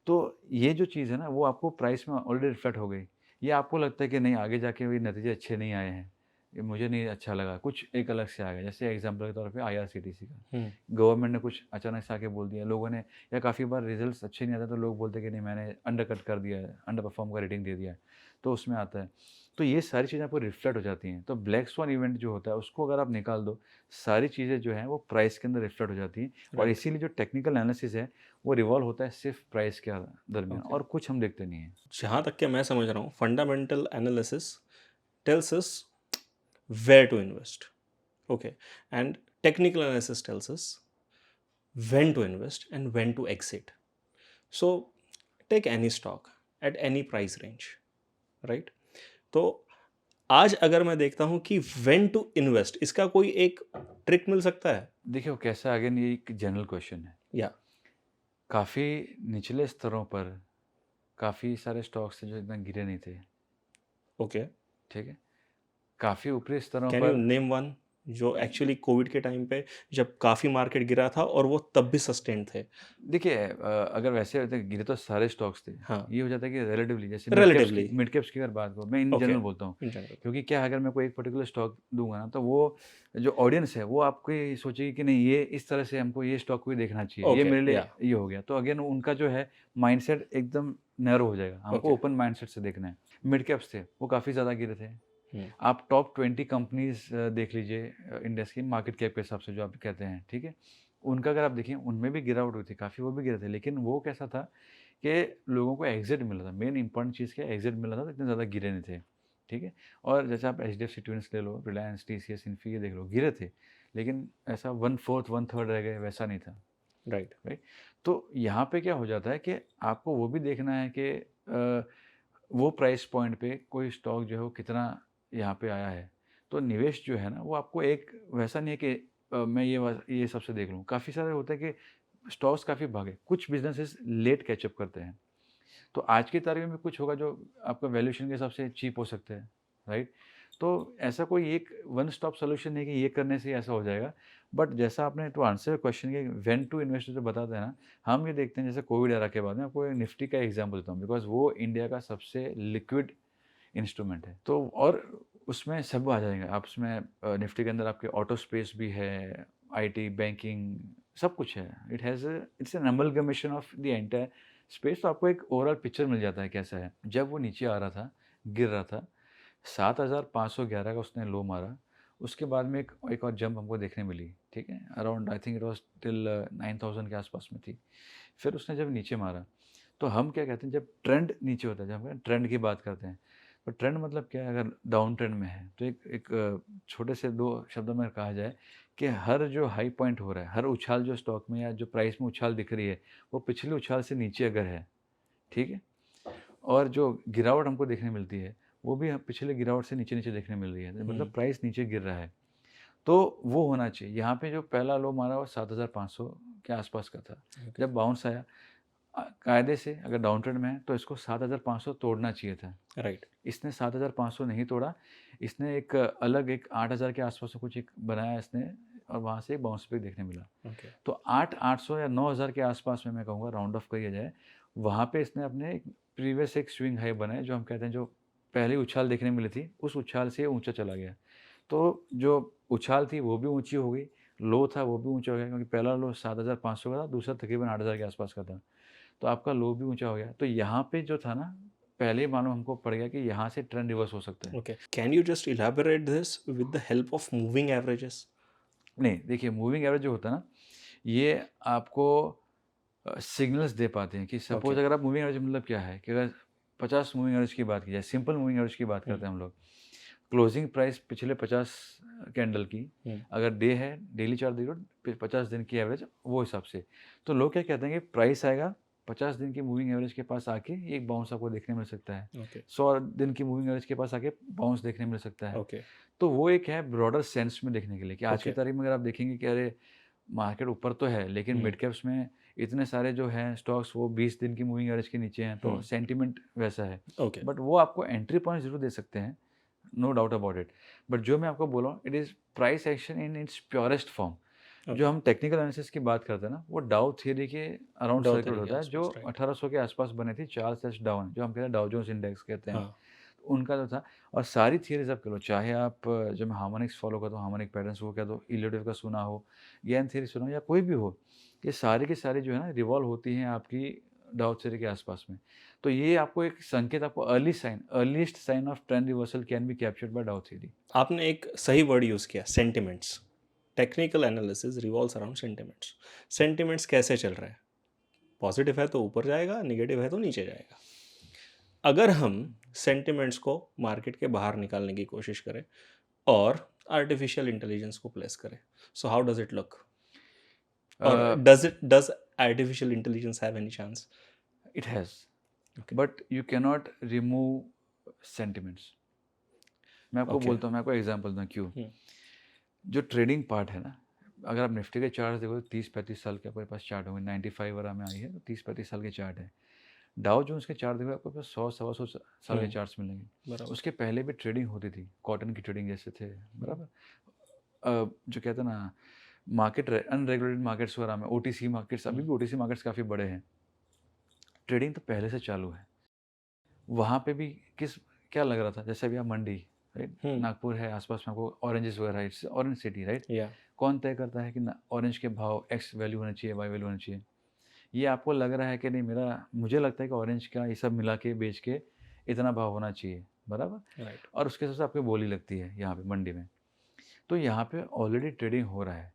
तो ये जो चीज़ है ना, वो आपको प्राइस में ऑलरेडी रिफ्लेक्ट हो गई। ये आपको लगता है कि नहीं, आगे जाके भी नतीजे अच्छे नहीं आए हैं, ये मुझे नहीं अच्छा लगा, कुछ एक अलग से आ गया। जैसे एग्ज़ाम्पल के तौर पे आईआरसीटीसी का, हुँ, गवर्नमेंट ने कुछ अचानक से आके बोल दिया, लोगों ने, या काफ़ी बार रिज़ल्ट्स अच्छे नहीं आते तो लोग बोलते हैं कि नहीं, मैंने अंडर कट कर दिया है, अंडर परफ़ॉर्म का रेटिंग दे दिया है, तो उसमें आता है। तो ये सारी चीज़ें आपको रिफ्लेक्ट हो जाती हैं। तो ब्लैक स्वान इवेंट जो होता है उसको अगर आप निकाल दो, सारी चीज़ें जो हैं वो प्राइस के अंदर रिफ्लेक्ट हो जाती हैं, और राइट, इसीलिए जो टेक्निकल एनालिसिस है वो रिवॉल्व होता है सिर्फ़ प्राइस के दरमियान, ओके। और कुछ हम देखते नहीं हैं। जहाँ तक कि मैं समझ रहा हूँ, fundamental analysis tells us where to invest, okay, and technical analysis tells us when to invest and when to exit. So take any stock at any price range, right? तो आज अगर मैं देखता हूं कि when to invest, इसका कोई एक ट्रिक मिल सकता है? देखिए वो कैसा है, अगेन ये एक जनरल क्वेश्चन है। या काफ़ी निचले स्तरों पर काफ़ी सारे स्टॉक्स थे जो इतना गिरे नहीं थे, ओके, ठीक है? काफ़ी ऊपरी स्तरों कैन यू पर, नेम वन जो एक्चुअली कोविड के टाइम पे जब काफ़ी मार्केट गिरा था और वो तब भी सस्टेन थे? देखिए अगर वैसे होते गिरे तो सारे स्टॉक्स थे। हाँ, ये हो जाता है कि रिलेटिवली, जैसे रिलेटिवली, मिड कैप्स की अगर बात करूँ, मैं इन ओके, जनरल बोलता हूँ। इन जनरल, क्योंकि क्या है, अगर मैं कोई एक पर्टिकुलर स्टॉक दूँगा ना, तो वो जो ऑडियंस है वो आपको ये सोचेगी कि नहीं, ये इस तरह से हमको ये स्टॉक को ही देखना चाहिए। ये ओके, मेरे लिए या ये हो गया। तो अगेन उनका जो है माइंडसेट एकदम नैरो हो जाएगा। हमको ओके, ओपन माइंडसेट से देखना है। मिड कैप्स थे, वो काफ़ी ज़्यादा गिरे थे। हम्म, आप टॉप 20 कंपनीज़ देख लीजिए इंडेक्स की मार्केट कैप के हिसाब से जो आप कहते हैं, ठीक है? उनका अगर आप देखें, उनमें भी गिरावट हुई थी, काफ़ी वो भी गिरे थे, लेकिन वो कैसा था कि लोगों को एग्ज़िट मिल रहा था। मेन इम्पोर्टेंट चीज़ क्या है, एग्ज़िट मिल रहा था, तो इतने ज़्यादा गिरे नहीं थे, ठीक है? और जैसे आप एचडीएफसी ट्विन्स ले लो, रिलायंस, टीसीएस, इन्फी, ये देख लो, गिरे थे, लेकिन ऐसा 1/4, 1/3 रह गए, वैसा नहीं था, राइट, राइट? तो यहाँ पे क्या हो जाता है कि आपको वो भी देखना है कि वो प्राइस पॉइंट पे कोई स्टॉक जो है वो कितना यहाँ पे आया है। तो निवेश जो है ना, वो आपको एक वैसा नहीं है कि मैं ये सबसे देख लूँ। काफ़ी सारे होते हैं कि स्टॉक्स काफ़ी भागे, कुछ बिज़नेसेस लेट कैच अप करते हैं। तो आज की तारीख में कुछ होगा जो आपका वैल्यूएशन के हिसाब से चीप हो सकते हैं, राइट? तो ऐसा कोई एक वन स्टॉप सॉल्यूशन नहीं कि ये करने से ही ऐसा हो जाएगा। बट जैसा आपने टू आंसर क्वेश्चन के व्हेन टू इन्वेस्ट जो बताते हैं ना, हम ये देखते हैं, जैसे कोविड एरा के बाद में आपको एक निफ्टी का एग्जांपल देता हूँ, बिकॉज़ वो इंडिया का सबसे लिक्विड इंस्ट्रूमेंट है। तो और उसमें सब आ जाएँगे। आप उसमें निफ्टी के अंदर आपके ऑटो स्पेस भी है, आईटी, बैंकिंग, सब कुछ है। It's an amalgamation of the entire space. तो आपको एक ओवरऑल पिक्चर मिल जाता है कैसा है। जब वो नीचे आ रहा था, गिर रहा था, 7,511 का उसने लो मारा। उसके बाद में एक एक और जंप हमको देखने मिली, ठीक है? Around I think it was till 9,000 के आस-पास में थी। फिर उसने जब नीचे मारा, तो हम क्या कहते हैं, जब ट्रेंड नीचे होता है, जब हम ट्रेंड की बात करते हैं, तो ट्रेंड मतलब क्या है, अगर डाउन ट्रेंड में है, तो एक छोटे से 2 शब्दों में कहा जाए कि हर जो हाई पॉइंट हो रहा है, हर उछाल जो स्टॉक में या जो प्राइस में उछाल दिख रही है, वो पिछले उछाल से नीचे अगर है, ठीक है? और जो गिरावट हमको देखने मिलती है, वो भी पिछले गिरावट से नीचे-नीचे देखने मिल रही है, मतलब प्राइस नीचे गिर रहा है। तो वो होना चाहिए। यहाँ पे जो पहला लो मारा वो 7,500 के आसपास का था। ओके, जब बाउंस आया, कायदे से अगर डाउन ट्रेंड में है तो इसको 7,500 तोड़ना चाहिए था। राइट, इसने 7,500 नहीं तोड़ा, इसने एक अलग एक 8,000 के आसपास का कुछ एक बनाया इसने, और वहाँ से एक बाउंस बैक देखने मिला। ओके, तो 8,800 या 9,000 के आसपास में मैं कहूँगा, राउंड ऑफ किया जाए, वहाँ पे इसने अपने एक प्रीवियस एक स्विंग हाई बनाए, जो हम कहते हैं, जो पहली उछाल देखने मिली थी, उस उछाल से ऊँचा चला गया। तो जो उछाल थी वो भी ऊँची हो गई, लो था वो भी ऊँचा हो गया, क्योंकि पहला लो 7,500 का था, दूसरा तकरीबन 8,000 के आसपास का था। तो आपका लो भी ऊँचा हो गया। तो यहाँ पे जो था ना, पहले ही मालूम हमको पड़ गया कि यहाँ से ट्रेंड रिवर्स हो सकता है। okay. Can you just elaborate this with the help of moving averages? नहीं, देखिए मूविंग एवरेज जो होता है ना, ये आपको सिग्नल्स दे पाते हैं कि सपोज़ Okay. अगर आप मूविंग एवरेज मतलब क्या है कि अगर 50 मूविंग एवरेज की बात की जाए, सिंपल मूविंग एवरेज की बात Hmm. करते हैं हम लोग। क्लोजिंग प्राइस पिछले 50 कैंडल की, Hmm. अगर डे है, डेली चार्ट देख लो, 50 दिन की एवरेज वो हिसाब से। तो लोग क्या कहते हैं कि प्राइस आएगा, 50 दिन की मूविंग एवरेज के पास आके एक बाउंस आपको देखने मिल सकता है, ओके, 100 दिन की मूविंग एवरेज के पास आके बाउंस देखने मिल सकता है। ओके, तो वो एक है ब्रॉडर सेंस में देखने के लिए कि आज की ओके। तारीख में अगर आप देखेंगे कि अरे मार्केट ऊपर तो है लेकिन हुँ, मिड कैप्स में इतने सारे जो हैं स्टॉक्स वो 20 दिन की मूविंग एवरेज के नीचे हैं, तो हुँ, सेंटिमेंट वैसा है। ओके, बट वो आपको एंट्री पॉइंट ज़रूर दे सकते हैं, no doubt about it. But जो मैं आपको बोल रहा हूँ, it is price action in its purest form. जो ओके। हम टेक्निकल एनालिसिस की बात करते हैं ना, वो डाउ थ्योरी के अराउंड डाउ सर्किल थ्योरी के होता है, जो आसपास, राइट। 1800 के आसपास बने थी, चार्ल्स एच डाउन, जो हम कहते हैं डाउ जोन्स इंडेक्स कहते हैं। हाँ, उनका जो था, और सारी थियरीज आप कर लो, चाहे आप जब मैं हार्मोनिक्स फॉलो करता हूँ, हार्मोनिक पैटर्न्स वो कह दो, इलियोटिव का सुना हो, गेन थ्योरी सुना हो, या कोई भी हो, ये सारी की सारी जो है ना रिवॉल्व होती हैं आपकी डाउ थ्योरी के आसपास में। तो ये आपको एक संकेत, आपको earliest sign of trend reversal can be captured by Dow theory. आपने एक सही वर्ड यूज़ किया, sentiments. Technical analysis revolves around sentiments. Sentiments कैसे चल रहे हैं? पॉजिटिव है तो ऊपर जाएगा, नेगेटिव है तो नीचे जाएगा। अगर हम सेंटिमेंट्स को मार्केट के बाहर निकालने की कोशिश करें और आर्टिफिशियल इंटेलिजेंस को प्लेस करें, so how does it look? और does artificial intelligence have any chance? It has, okay, but you cannot remove sentiments. मैं आपको ओके। बोलता हूँ, मैं आपको एग्जांपल दूँ क्यों। हुँ, जो ट्रेडिंग पार्ट है ना, अगर आप निफ्टी के चार्ट देखो तो 30-35 साल के आपके पास चार्ट होंगे, 95 वगैरह में आई है तो 30-35 साल के चार्ट है। डाउ जोन्स के चार्ट देखो आपको पास 100 सवा 100 साल के हुँ, चार्ट्स मिलेंगे। बराबर। उसके पहले भी ट्रेडिंग होती थी, कॉटन की ट्रेडिंग जैसे थे, हुँ, बराबर। जो कहते हैं ना मार्केट, अनरेगुलेटेड मार्केट्स वगैरह में, ओटीसी मार्केट्स, अभी हुँ, भी ओटीसी मार्केट्स काफ़ी बड़े हैं। ट्रेडिंग तो पहले से चालू है। वहाँ पे भी किस क्या लग रहा था, जैसे अभी आप मंडी, राइट, हुँ, नागपुर है, आसपास में आपको ऑरेंजेस वगैरह, इट्स ऑरेंज सिटी, राइट। या कौन तय करता है कि ना ऑरेंज के भाव एक्स वैल्यू होना चाहिए, वाई वैल्यू होना चाहिए? ये आपको लग रहा है कि नहीं, मेरा मुझे लगता है कि ऑरेंज का ये सब मिला के बेच के इतना भाव होना चाहिए, बराबर। राइट, और उसके हिसाब से आपकी बोली लगती है यहाँ पे मंडी में। तो यहाँ पे ऑलरेडी ट्रेडिंग हो रहा है,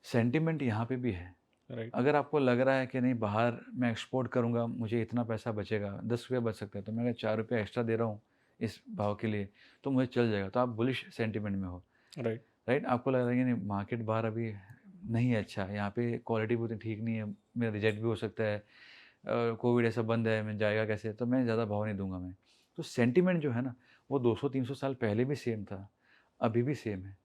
सेंटिमेंट यहाँ पे भी है। राइट, अगर आपको लग रहा है कि नहीं बाहर मैं एक्सपोर्ट करूँगा, मुझे इतना पैसा बचेगा, 10 रुपये बच सकता है, तो मैं अगर 4 रुपये एक्स्ट्रा दे रहा हूँ इस भाव के लिए, तो मुझे चल जाएगा, तो आप बुलिश सेंटिमेंट में हो, राइट, राइट। आपको लग रहा है कि नहीं मार्केट बाहर अभी नहीं है अच्छा, यहाँ पे क्वालिटी भी उतनी ठीक नहीं है, मेरा रिजेक्ट भी हो सकता है, कोविड ऐसा बंद है, मैं जाएगा कैसे, तो मैं ज़्यादा भाव नहीं दूंगा मैं। तो सेंटिमेंट जो है ना, वो 200-300 साल पहले भी सेम था, अभी भी सेम है।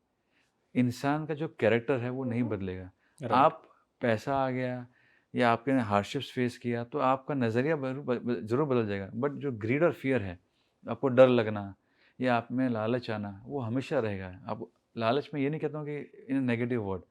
इंसान का जो कैरेक्टर है वो नहीं बदलेगा। राइट, आप पैसा आ गया या आपने हार्डशिप्स फेस किया तो आपका नज़रिया ज़रूर बदल जाएगा, बट जो ग्रीड और फियर है, आपको डर लगना या आप में लालच आना, वो हमेशा रहेगा। आप लालच में ये नहीं कहता हूँ कि इन नेगेटिव वर्ड,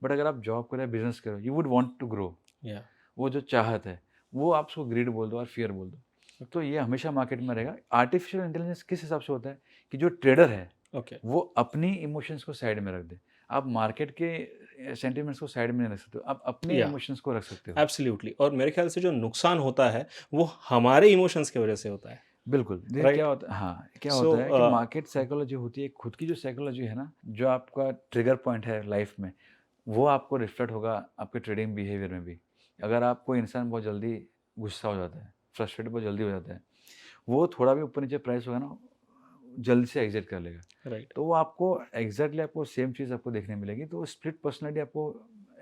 बट अगर आप जॉब करें, बिजनेस करो, you would want to grow, या वो जो चाहत है, वो आप उसको ग्रीड बोल दो और फियर बोल दो। ओके, तो ये हमेशा मार्केट में रहेगा। आर्टिफिशियल इंटेलिजेंस किस हिसाब से होता है कि जो ट्रेडर है, ओके, वो अपनी इमोशंस को साइड में रख दे। आप मार्केट के सेंटिमेंट्स को साइड में नहीं रख सकते हो, आप अपने या इमोशंस को रख सकते हो। एब्सोल्युटली। और मेरे ख्याल से जो नुकसान होता है, वो हमारे इमोशंस की वजह से होता है, बिल्कुल, देखिए क्या राइट? होता है, हाँ, क्या सो होता है कि मार्केट साइकोलॉजी होती है, खुद की जो साइकोलॉजी है ना, जो आपका ट्रिगर पॉइंट है लाइफ में, वो आपको रिफ्लेक्ट होगा आपके ट्रेडिंग बिहेवियर में भी। अगर आप कोई इंसान बहुत जल्दी गुस्सा हो जाता है, फ्रस्ट्रेट बहुत जल्दी हो जाता है, वो थोड़ा भी ऊपर-नीचे प्राइस होगा ना, जल्दी से एग्ज़िट कर लेगा। राइट, तो वो आपको एग्ज़ैक्टली आपको सेम चीज़ आपको देखने मिलेगी। तो स्प्लिट पर्सनैलिटी आपको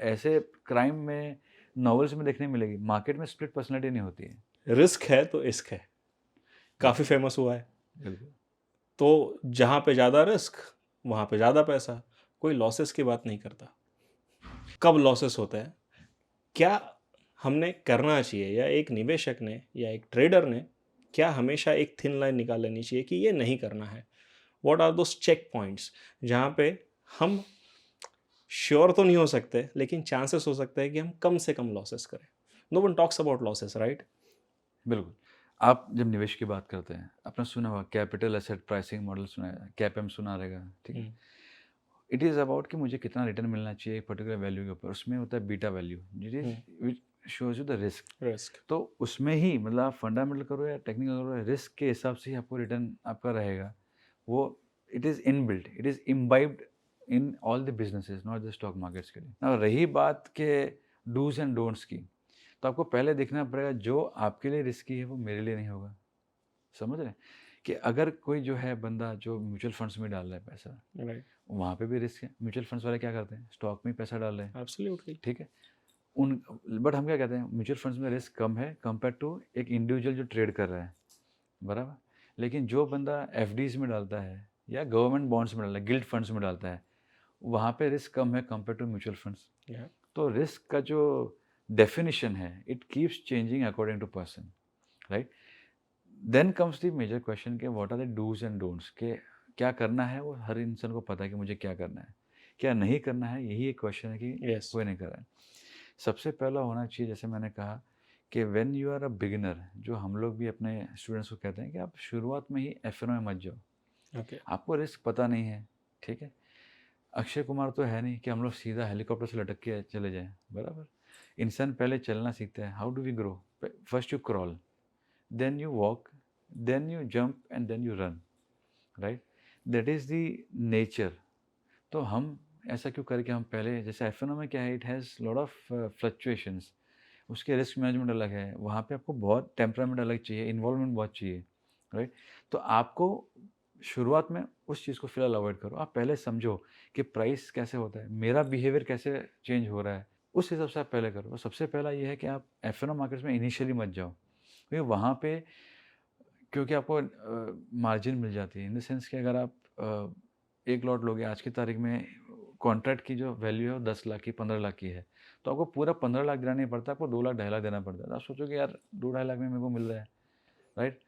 ऐसे क्राइम में, नॉवेल्स में देखने मिलेगी। मार्केट में स्प्लिट पर्सनैलिटी नहीं होती है। रिस्क है तो इश्क है, काफ़ी बिल्कुल, फेमस हुआ है। बिल्कुल। तो जहाँ पे ज़्यादा रिस्क, वहाँ पे ज़्यादा पैसा, कोई लॉसेस की बात नहीं करता। कब लॉसेस होते हैं? क्या हमने करना चाहिए, या एक निवेशक ने या एक ट्रेडर ने क्या हमेशा एक थिन लाइन निकाल लेनी चाहिए कि ये नहीं करना है? What are those check points जहाँ पे हम श्योर तो नहीं हो सकते, लेकिन चांसेस हो सकते हैं कि हम कम से कम लॉसेस करें? No one talks about losses, right? बिल्कुल। आप जब निवेश की बात करते हैं, आपने सुना होगा कैपिटल एसेट प्राइसिंग मॉडल सुना है, कैपएम सुना रहेगा, ठीक है? हम्म, इट इज़ अबाउट कि मुझे कितना रिटर्न मिलना चाहिए एक पर्टिकुलर वैल्यू के ऊपर। उसमें होता है beta value, it is which shows you the risk. Risk, तो उसमें ही मतलब आप फंडामेंटल करो या टेक्निकल करो, रिस्क के हिसाब से ही आपको रिटर्न आपका रहेगा। वो it is inbuilt, it is imbibed in all the businesses, not the stock markets के लिए। अब रही बात के डूज़ एंड डोंट्स की, तो आपको पहले देखना पड़ेगा जो आपके लिए रिस्की है वो मेरे लिए नहीं होगा। समझ रहे हैं? कि अगर कोई जो है बंदा जो म्यूचुअल फंड्स में डाल रहा है पैसा, राइट, वहाँ पे भी रिस्क है। म्यूचुअल फंड्स वाले क्या करते हैं? स्टॉक में ही पैसा डाल रहे हैं, एब्सोल्युटली, ठीक है? उन बट हम क्या कहते हैं, म्यूचुअल फंड्स में रिस्क कम है कंपेयर टू एक इंडिविजुअल जो ट्रेड कर रहा है, बराबर। लेकिन जो बंदा एफडीज में डालता है या गवर्नमेंट बॉन्ड्स में डालता है, गिल्ड फंड्स में डालता है, वहाँ पे रिस्क कम है compare to mutual funds. Yeah. तो रिस्क का जो डेफिनेशन है, it keeps changing according to person, right. Then comes the major question के what are the do's and don'ts, के क्या करना है, वो हर इंसान को पता है कि मुझे क्या करना है, क्या नहीं करना है, यही एक क्वेश्चन है कि Yes. कोई नहीं कर रहा है। सबसे पहला होना चाहिए, जैसे मैंने कहा कि when you are a beginner, जो हम लोग भी अपने स्टूडेंट्स को कहते हैं कि आप शुरुआत में ही एफ में मत जाओ, Okay. आपको रिस्क पता नहीं है, ठीक है। अक्षय कुमार तो है नहीं कि हम लोग सीधा हेलीकॉप्टर से लटक के चले जाएं, बराबर। इंसान पहले चलना सीखता है, how do we grow, first you crawl, then you walk, then you jump and then you run, right. That is the nature. तो हम ऐसा क्यों करें कि हम पहले, जैसे एफ में क्या है, it has lot of fluctuations, उसके रिस्क मैनेजमेंट अलग है, वहाँ पे आपको बहुत टेम्परामेंट अलग चाहिए, इन्वॉल्वमेंट बहुत चाहिए, राइट। तो आपको शुरुआत में उस चीज़ को फिलहाल अवॉइड करो, आप पहले समझो कि प्राइस कैसे होता है, मेरा बिहेवियर कैसे चेंज हो रहा है, उस हिसाब से आप पहले करो। और सबसे पहला ये है कि आप एफ मार्केट्स में इनिशियली मत जाओ, क्योंकि वहाँ पे, क्योंकि आपको मार्जिन मिल जाती है, इन द सेंस कि अगर आप एक लॉट लोगे आज की तारीख में, कॉन्ट्रैक्ट की जो वैल्यू है वो 10 लाख की, 15 लाख की है, तो आपको पूरा 15 लाख देना नहीं पड़ता, आपको 2 लाख 2.5 लाख देना पड़ता है। तो आप सोचोगे यार 2-2.5 लाख में मेरे को मिल रहा है, राइट।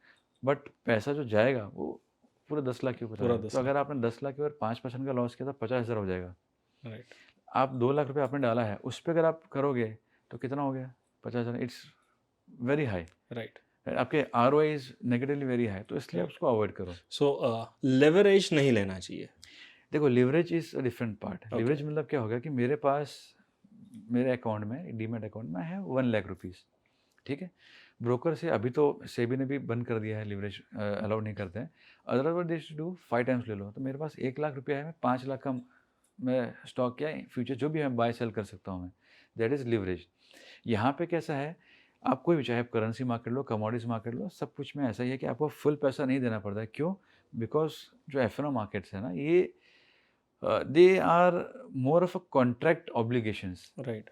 बट पैसा जो जाएगा वो पूरा 10 लाख के ऊपर पूरा जाएगा। 10 तो लाख। अगर आपने 10 लाख के ऊपर 5% का लॉस किया तो 50,000 हो जाएगा। Right. आप 2 लाख रुपये आपने डाला है, उस पर अगर आप करोगे तो कितना हो गया, 50,000, इट्स वेरी हाई। Right. आपके ROI is negatively very high, तो इसलिए आप उसको अवॉइड करो। So leverage नहीं लेना चाहिए। देखो, leverage is a different part. Okay. Leverage मतलब क्या होगा कि मेरे पास, मेरे अकाउंट में, डीमेट अकाउंट में है 1 लाख रुपीज़, ठीक है। ब्रोकर से अभी तो सेबी ने भी बंद कर दिया है, लिवरेज अलाउड नहीं करते हैं। Otherwise they should do 5 times ले लो। तो मेरे पास 1 लाख रुपया है, मैं 5 लाख का मैं स्टॉक या फ्यूचर जो भी मैं बाय सेल कर सकता हूँ मैं, दैट इज़ लिवरेज। यहाँ पे कैसा है, आप कोई भी, चाहे आप करेंसी मार्केट लो, कमोडिटीज मार्केट लो, सब कुछ में ऐसा ही है कि आपको फुल पैसा नहीं देना पड़ता है। क्यों? बिकॉज जो एफ मार्केट्स है ना, ये they are more of a contract obligations. Right.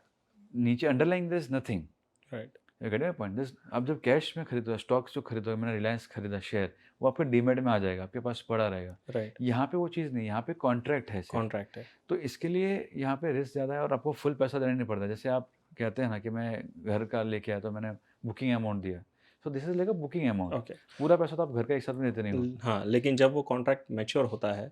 नीचे underlying this nothing, Right. Point this. आप जब कैश में खरीदो, स्टॉक्स जो खरीदो, मैंने रिलायंस खरीदा शेयर, वो आपके डीमेट में आ जाएगा, आपके पास पड़ा रहेगा। Right. यहाँ पे वो चीज़ नहीं, यहाँ पे कॉन्ट्रैक्ट है सिर्फ। Contract है। तो इसके लिए यहाँ पे रिस्क ज़्यादा है और आपको फुल पैसा देना नहीं पड़ता। जैसे आप कहते हैं ना कि मैं घर का लेके आया तो मैंने बुकिंग अमाउंट दिया, so this is like a booking amount. Okay. पूरा पैसा तो आप घर का एक साथ में देते नहीं हो। हाँ, लेकिन जब वो कॉन्ट्रैक्ट मैच्योर होता है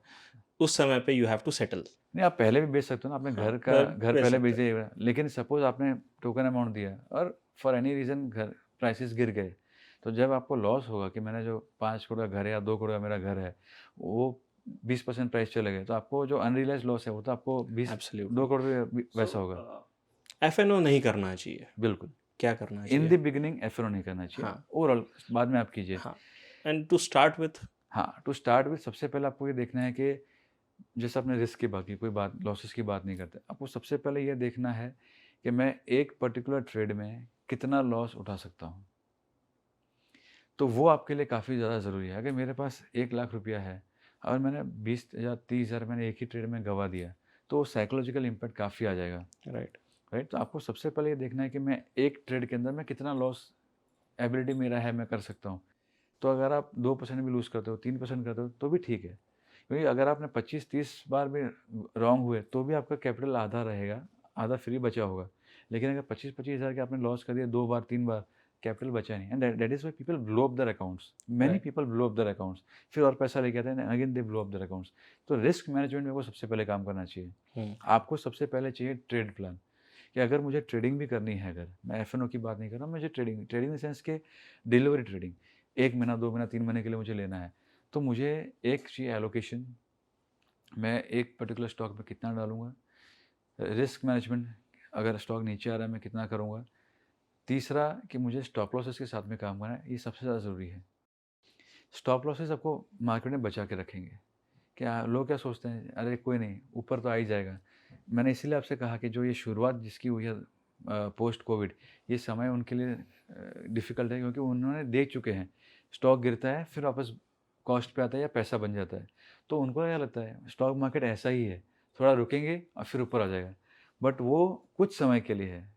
उस समय पे यू हैव टू सेटल। नहीं, आप पहले भी बेच सकते हो ना, आपने हाँ, घर का, घर बेच पहले सकते बेच दिया, लेकिन सपोज आपने टोकन अमाउंट दिया और फॉर एनी रीज़न घर प्राइसेस गिर गए, तो जब आपको लॉस होगा कि मैंने जो 5 करोड़ का घर है या 2 करोड़ का मेरा घर है, वो 20% प्राइस चले गए, तो आपको जो अनरियलाइज लॉस है वो तो आपको 20 Absolutely. 2 करोड़ वैसा होगा। एफएनओ नहीं करना चाहिए। बिल्कुल। क्या करना इन चाहिए? द बिगिनिंग एफ नहीं करना चाहिए, हाँ। ओवरऑल बाद में आप कीजिए। हाँ, एंड टू स्टार्ट विथ। हाँ, टू स्टार्ट विथ सबसे पहले आपको ये देखना है कि जैसे आपने रिस्क की बात की, कोई बात लॉसेस की बात नहीं करते, आपको सबसे पहले ये देखना है कि मैं एक पर्टिकुलर ट्रेड में कितना लॉस उठा सकता हूँ। तो वो आपके लिए काफ़ी ज़्यादा ज़रूरी है। अगर मेरे पास 1 लाख रुपया है और मैंने 20 या 30 हज़ार मैंने एक ही ट्रेड में गंवा दिया, तो साइकोलॉजिकल इम्पैक्ट काफ़ी आ जाएगा, राइट। राइट। तो आपको सबसे पहले ये देखना है कि मैं एक ट्रेड के अंदर मैं कितना लॉस, एबिलिटी मेरा है, मैं कर सकता हूँ। तो अगर आप 2% भी लूज़ करते हो, 3% करते हो, तो भी ठीक है। क्योंकि अगर आपने 25-30 बार भी रॉन्ग हुए तो भी आपका कैपिटल आधा रहेगा, आधा फ्री बचा होगा। लेकिन अगर 25-25 हज़ार के आपने लॉस कर दिया 2 बार 3 बार, कैपिटल बचा नहीं। And that is why people blow up their accounts, many Right. People blow up their accounts, फिर और पैसा लेके आते हैं, again they blow up their accounts. तो रिस्क मैनेजमेंट में वो सबसे पहले काम करना चाहिए। आपको सबसे पहले चाहिए ट्रेड प्लान, कि अगर मुझे ट्रेडिंग भी करनी है, अगर मैं एफ की बात नहीं कर रहा हूँ, मुझे ट्रेडिंग, ट्रेडिंग इन सेंस के डिलीवरी ट्रेडिंग 1 महीना 2 महीना 3 महीने के लिए मुझे लेना है, तो मुझे एक चाहिए एलोकेशन, मैं एक पर्टिकुलर स्टॉक में कितना डालूंगा, रिस्क मैनेजमेंट, अगर स्टॉक नीचे आ रहा है मैं कितना करूंगा, तीसरा कि मुझे स्टॉप लॉसेस के साथ में काम करना है, ये सबसे ज़्यादा ज़रूरी है। स्टॉप लॉसेस आपको मार्केट में बचा के रखेंगे। क्या लोग क्या सोचते हैं, अरे कोई नहीं, ऊपर तो आ ही जाएगा। मैंने इसीलिए आपसे कहा कि जो ये शुरुआत जिसकी हुई है पोस्ट कोविड, ये समय उनके लिए डिफ़िकल्ट है, क्योंकि उन्होंने देख चुके हैं स्टॉक गिरता है फिर वापस कॉस्ट पे आता है या पैसा बन जाता है। तो उनको क्या लगता है स्टॉक मार्केट ऐसा ही है, थोड़ा रुकेंगे और फिर ऊपर आ जाएगा। बट वो कुछ समय के लिए है,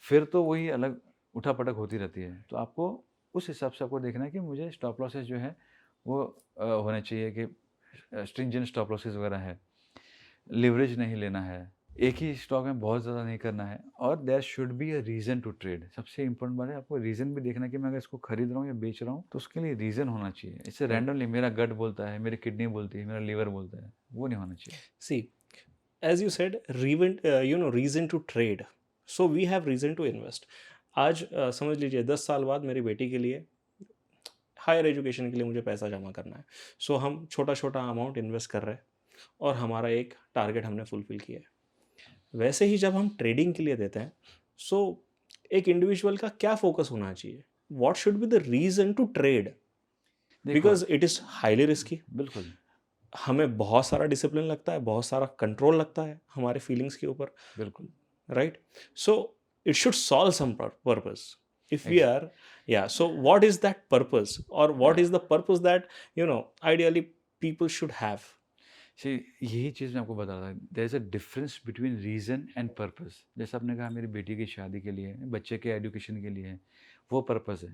फिर तो वही अलग उठा-पटक होती रहती है। तो आपको उस हिसाब से आपको देखना है कि मुझे स्टॉप लॉसेस जो है वो होने चाहिए कि स्ट्रिंजेंट स्टॉप लॉसेस वगैरह है। लिवरेज नहीं लेना है, एक ही स्टॉक में बहुत ज़्यादा नहीं करना है और there should be a reason to trade. सबसे इम्पोर्टेंट बात है आपको रीज़न भी देखना है कि मैं अगर इसको खरीद रहा हूँ या बेच रहा हूँ तो उसके लिए रीज़न होना चाहिए। इससे राइट। रैंडमली मेरा गट बोलता है, मेरी किडनी बोलती है, मेरा लीवर बोलता है, वो नहीं होना चाहिए। See, as you said, reason to trade, so we have reason to invest. आज समझ लीजिए 10 साल बाद मेरी बेटी के लिए हायर एजुकेशन के लिए मुझे पैसा जमा करना है। सो हम छोटा छोटा अमाउंट इन्वेस्ट कर रहे हैं और हमारा एक टारगेट हमने फुलफिल किया है। वैसे ही जब हम ट्रेडिंग के लिए देते हैं, सो एक इंडिविजुअल का क्या फोकस होना चाहिए? What should be the reason to trade? देखो because it is highly risky. बिल्कुल, हमें बहुत सारा डिसिप्लिन लगता है, बहुत सारा कंट्रोल लगता है हमारे फीलिंग्स के ऊपर, बिल्कुल, right? So it should solve some purpose if we एग्ज़ are, yeah, so what is that purpose, or what is the purpose that ideally people should have? See यही चीज़ मैं आपको बता रहा था। There is a difference between reason and purpose. जैसे आपने कहा मेरी बेटी की शादी के लिए है, बच्चे के एजुकेशन के लिए है, वो पर्पस है।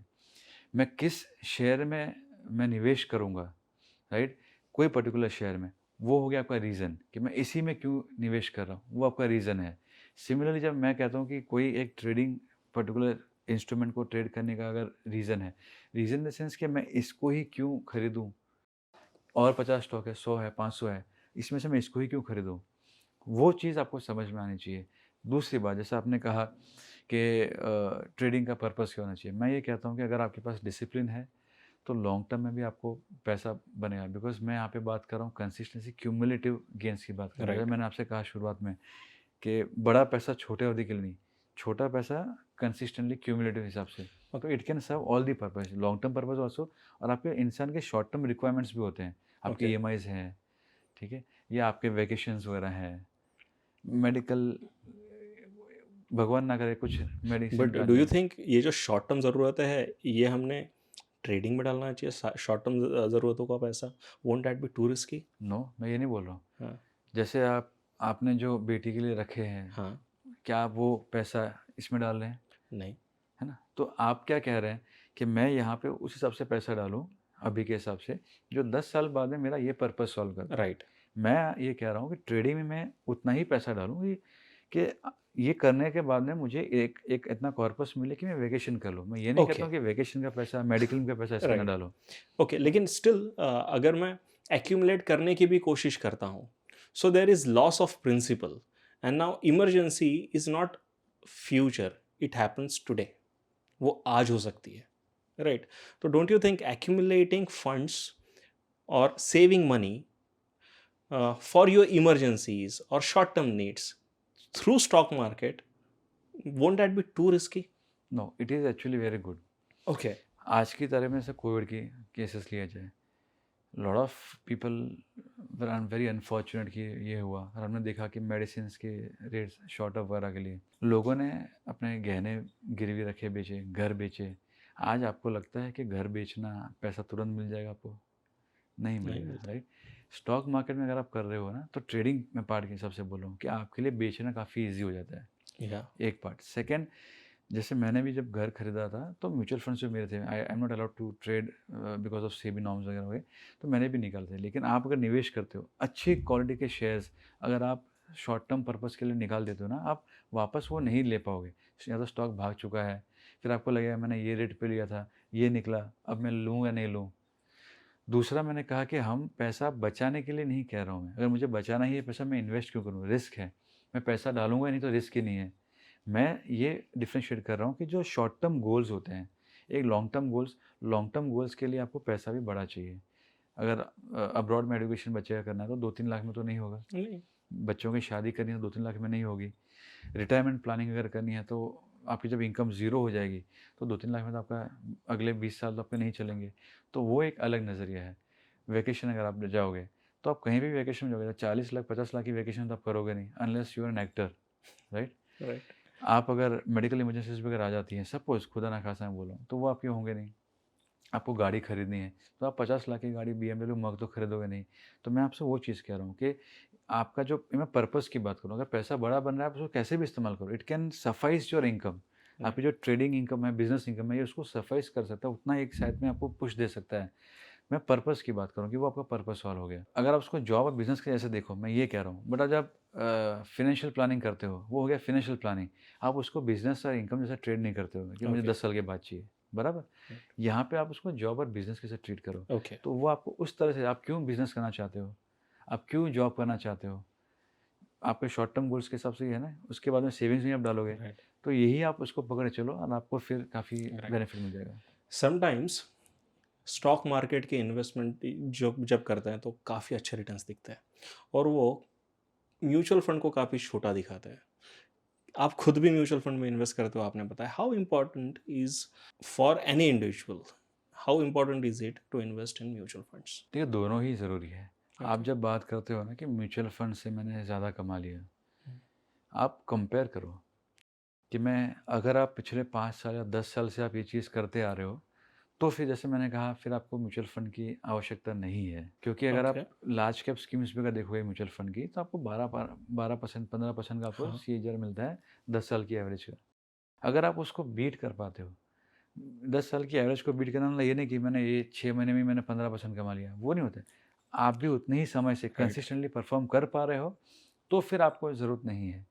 मैं किस शेयर में मैं निवेश करूँगा, राइट? कोई पर्टिकुलर शेयर में, वो हो गया आपका रीज़न कि मैं इसी में क्यों निवेश कर रहा हूँ, वो आपका रीज़न है। सिमिलरली जब मैं कहता हूँ कि कोई एक ट्रेडिंग पर्टिकुलर इंस्ट्रूमेंट को ट्रेड करने का अगर रीज़न है, रीज़न इन द सेंस कि मैं इसको ही क्यों खरीदूँ और 50 स्टॉक है, 100 है, 500 है, इसमें से मैं इसको ही क्यों खरीदूँ? वो चीज़ आपको समझ में आनी चाहिए। दूसरी बात जैसे आपने कहा कि ट्रेडिंग का पर्पस क्या होना चाहिए? मैं ये कहता हूँ कि अगर आपके पास डिसिप्लिन है, तो लॉन्ग टर्म में भी आपको पैसा बनेगा बिकॉज़ मैं यहाँ पे बात कर रहा हूँ कंसिस्टेंसी क्यूमुलेटिव गेन्स की बात कर रहा हूँ। जैसे Right. मैंने आपसे कहा शुरुआत में कि बड़ा पैसा छोटे अवधि के लिए नहीं, छोटा पैसा कंसिस्टेंटली क्यूमुलेटिव हिसाब से। तो it can serve all the purpose, long term purpose also और आपके इंसान के शॉर्ट टर्म रिक्वायरमेंट्स भी होते हैं। आपके Okay. ईएमआईज़ हैं, ठीक है? या आपके वैकेशंस वगैरह हैं, मेडिकल भगवान ना करे कुछ मेडिसिन बट का डू यू जो थिंक ये जो शॉर्ट टर्म ज़रूरतें है, ये हमने ट्रेडिंग में डालना चाहिए? शॉर्ट टर्म ज़रूरतों का पैसा, won't that be too risky? No, मैं ये नहीं बोल रहा हूँ। हाँ। जैसे आपने जो बेटी के लिए रखे हैं, हाँ। क्या आप वो पैसा इसमें डाल रहे हैं? नहीं। है ना? तो आप क्या कह रहे हैं कि मैं यहाँ पे उस हिसाब से पैसा डालूँ, अभी के हिसाब से, जो 10 साल बाद में मेरा ये पर्पज़ सॉल्व कर पाए। राइट। मैं ये कह रहा हूँ कि ट्रेडिंग में मैं उतना ही पैसा डालूँ कि ये करने के बाद में मुझे एक एक इतना कॉर्पस मिले कि मैं वेकेशन कर लूँ। मैं ये नहीं कहता ओके। हूँ कि वेकेशन का पैसा, मेडिक्लेम का पैसा इसमें ना राइट। डालो। ओके, लेकिन स्टिल अगर मैं एक्यूमुलेट करने की भी कोशिश करता हूँ, so there is loss of principal, and now emergency is not future, it happens today. वो आज हो सकती है, राइट? तो don't you think accumulating funds और saving money for your emergencies or short term needs through stock market, won't that be too risky? No, it is actually very good. Okay. आज की तारीख में जैसे कोविड की cases लिया जाए, lot of people were very unfortunate कि ये हुआ और हमने देखा कि मेडिसिन्स के रेट्स शॉर्ट ऑफ वगैरह के लिए लोगों ने अपने गहने गिरवी रखे, बेचे, घर बेचे। आज आपको लगता है कि घर बेचना पैसा तुरंत मिल जाएगा आपको? नहीं नहीं मिलेगा, मिलता। राइट? स्टॉक मार्केट में अगर आप कर रहे हो ना, तो ट्रेडिंग में पार्ट के हिसाब से बोल रहा हूँ कि आपके लिए बेचना काफ़ी ईजी हो जाता है, Yeah. एक पार्ट। सेकंड, जैसे मैंने भी जब घर खरीदा था तो म्यूचुअल फंड्स जो मेरे थे, I am not allowed to trade because of SEBI norms वगैरह हुए, तो मैंने भी निकाले थे। लेकिन आप अगर निवेश करते हो अच्छी क्वालिटी के शेयर्स, अगर आप शॉर्ट टर्म पर्पस के लिए निकाल देते हो ना, आप वापस वो नहीं ले पाओगे। या तो स्टॉक भाग चुका है, फिर आपको लगेगा मैंने ये रेट पे लिया था, ये निकला, अब मैं लूँ या नहीं लूँ। दूसरा मैंने कहा कि हम पैसा बचाने के लिए नहीं कह रहा हूँ मैं, अगर मुझे बचाना ही है पैसा, मैं इन्वेस्ट क्यों करूँ? रिस्क है, मैं पैसा डालूंगा नहीं तो रिस्क ही नहीं है। मैं ये डिफरेंशिएट कर रहा हूँ कि जो शॉर्ट टर्म गोल्स होते हैं, एक लॉन्ग टर्म गोल्स के लिए आपको पैसा भी बड़ा चाहिए। अगर अब्रॉड में एजुकेशन बच्चे का करना है तो 2-3 लाख में तो नहीं होगा। नहीं। बच्चों की शादी करनी है तो 2-3 लाख में नहीं होगी। रिटायरमेंट प्लानिंग अगर करनी है तो आपकी जब इनकम ज़ीरो हो जाएगी तो 2-3 लाख में तो आपका अगले 20 साल तो आपके नहीं चलेंगे। तो वो एक अलग नज़रिया है। वेकेशन अगर आप जाओगे तो आप कहीं भी वेकेशन में जाओगे तो 40 लाख 50 लाख की वेकेशन तो आप करोगे नहीं unless you are an actor, right? Right. आप अगर मेडिकल इमरजेंसीज वगैरह आ जाती हैं, सपोज़ खुदा ना खासा मैं बोल रहा हूँ, तो वो आपके होंगे नहीं। आपको गाड़ी खरीदनी है तो आप 50 लाख की गाड़ी बीएमडब्ल्यू मर्ग तो खरीदोगे नहीं। तो मैं आपसे वो चीज़ कह रहा हूँ कि आपका जो, मैं पर्पस की बात करूँ, अगर पैसा बड़ा बन रहा है आप उसको कैसे भी इस्तेमाल करो, it can suffice your income. आपकी जो ट्रेडिंग इनकम है, बिजनेस इनकम है, ये उसको सफाइस कर सकता है, उतना एक साइड में आपको पुश दे सकता है। मैं पर्पस की बात करूँ कि वो आपका पर्पस सॉल्व हो गया। अगर आप उसको जॉब और बिजनेस के जैसे देखो, मैं ये कह रहा हूँ, बट आज आप फाइनेंशियल प्लानिंग करते हो, वो हो गया फाइनेंशियल प्लानिंग। आप उसको बिजनेस और इनकम जैसा ट्रेड नहीं करते हो कि मुझे ओके। 10 साल के बाद चाहिए, बराबर? यहाँ पे आप उसको जॉब और बिजनेस के साथ ट्रीट करो। ओके। तो वो आपको उस तरह से, आप क्यों बिजनेस करना चाहते हो, आप क्यों जॉब करना चाहते हो, आपके शॉर्ट टर्म गोल्स के हिसाब से ये है ना, उसके बाद में सेविंग्स में आप डालोगे, राइट। तो यही आप उसको पकड़े चलो और आपको फिर काफ़ी राइट। बेनिफिट मिल जाएगा। समटाइम्स स्टॉक मार्केट की इन्वेस्टमेंट जब जब करते हैं तो काफ़ी अच्छे रिटर्न्स दिखते हैं, और वो म्यूचुअल फंड को काफ़ी छोटा दिखाते हैं। आप खुद भी म्यूचुअल फंड में इन्वेस्ट करते हो, आपने बताया। How important is for any individual, how important is it to invest in mutual funds? देखिए, दोनों ही ज़रूरी है। आप ओके। जब बात करते हो ना कि म्यूचुअल फंड से मैंने ज़्यादा कमा लिया, आप कंपेयर करो कि मैं, अगर आप पिछले 5 साल या 10 साल से आप ये चीज़ करते आ रहे हो, तो फिर जैसे मैंने कहा, फिर आपको म्यूचुअल फंड की आवश्यकता नहीं है। क्योंकि अगर ओके। आप लार्ज कैप स्कीम्स भी अगर देखोगे म्यूचुअल फंड की, तो आपको 12% 15% का आपको हाँ। सीएजीआर मिलता है 10 साल की एवरेज का। अगर आप उसको बीट कर पाते हो, 10 साल की एवरेज को बीट करना मतलब ये नहीं कि मैंने ये 6 महीने में मैंने 15% कमा लिया, वो नहीं होता है। आप भी उतने ही समय से राइट। कंसिस्टेंटली परफ़ॉर्म कर पा रहे हो, तो फिर आपको ज़रूरत नहीं है।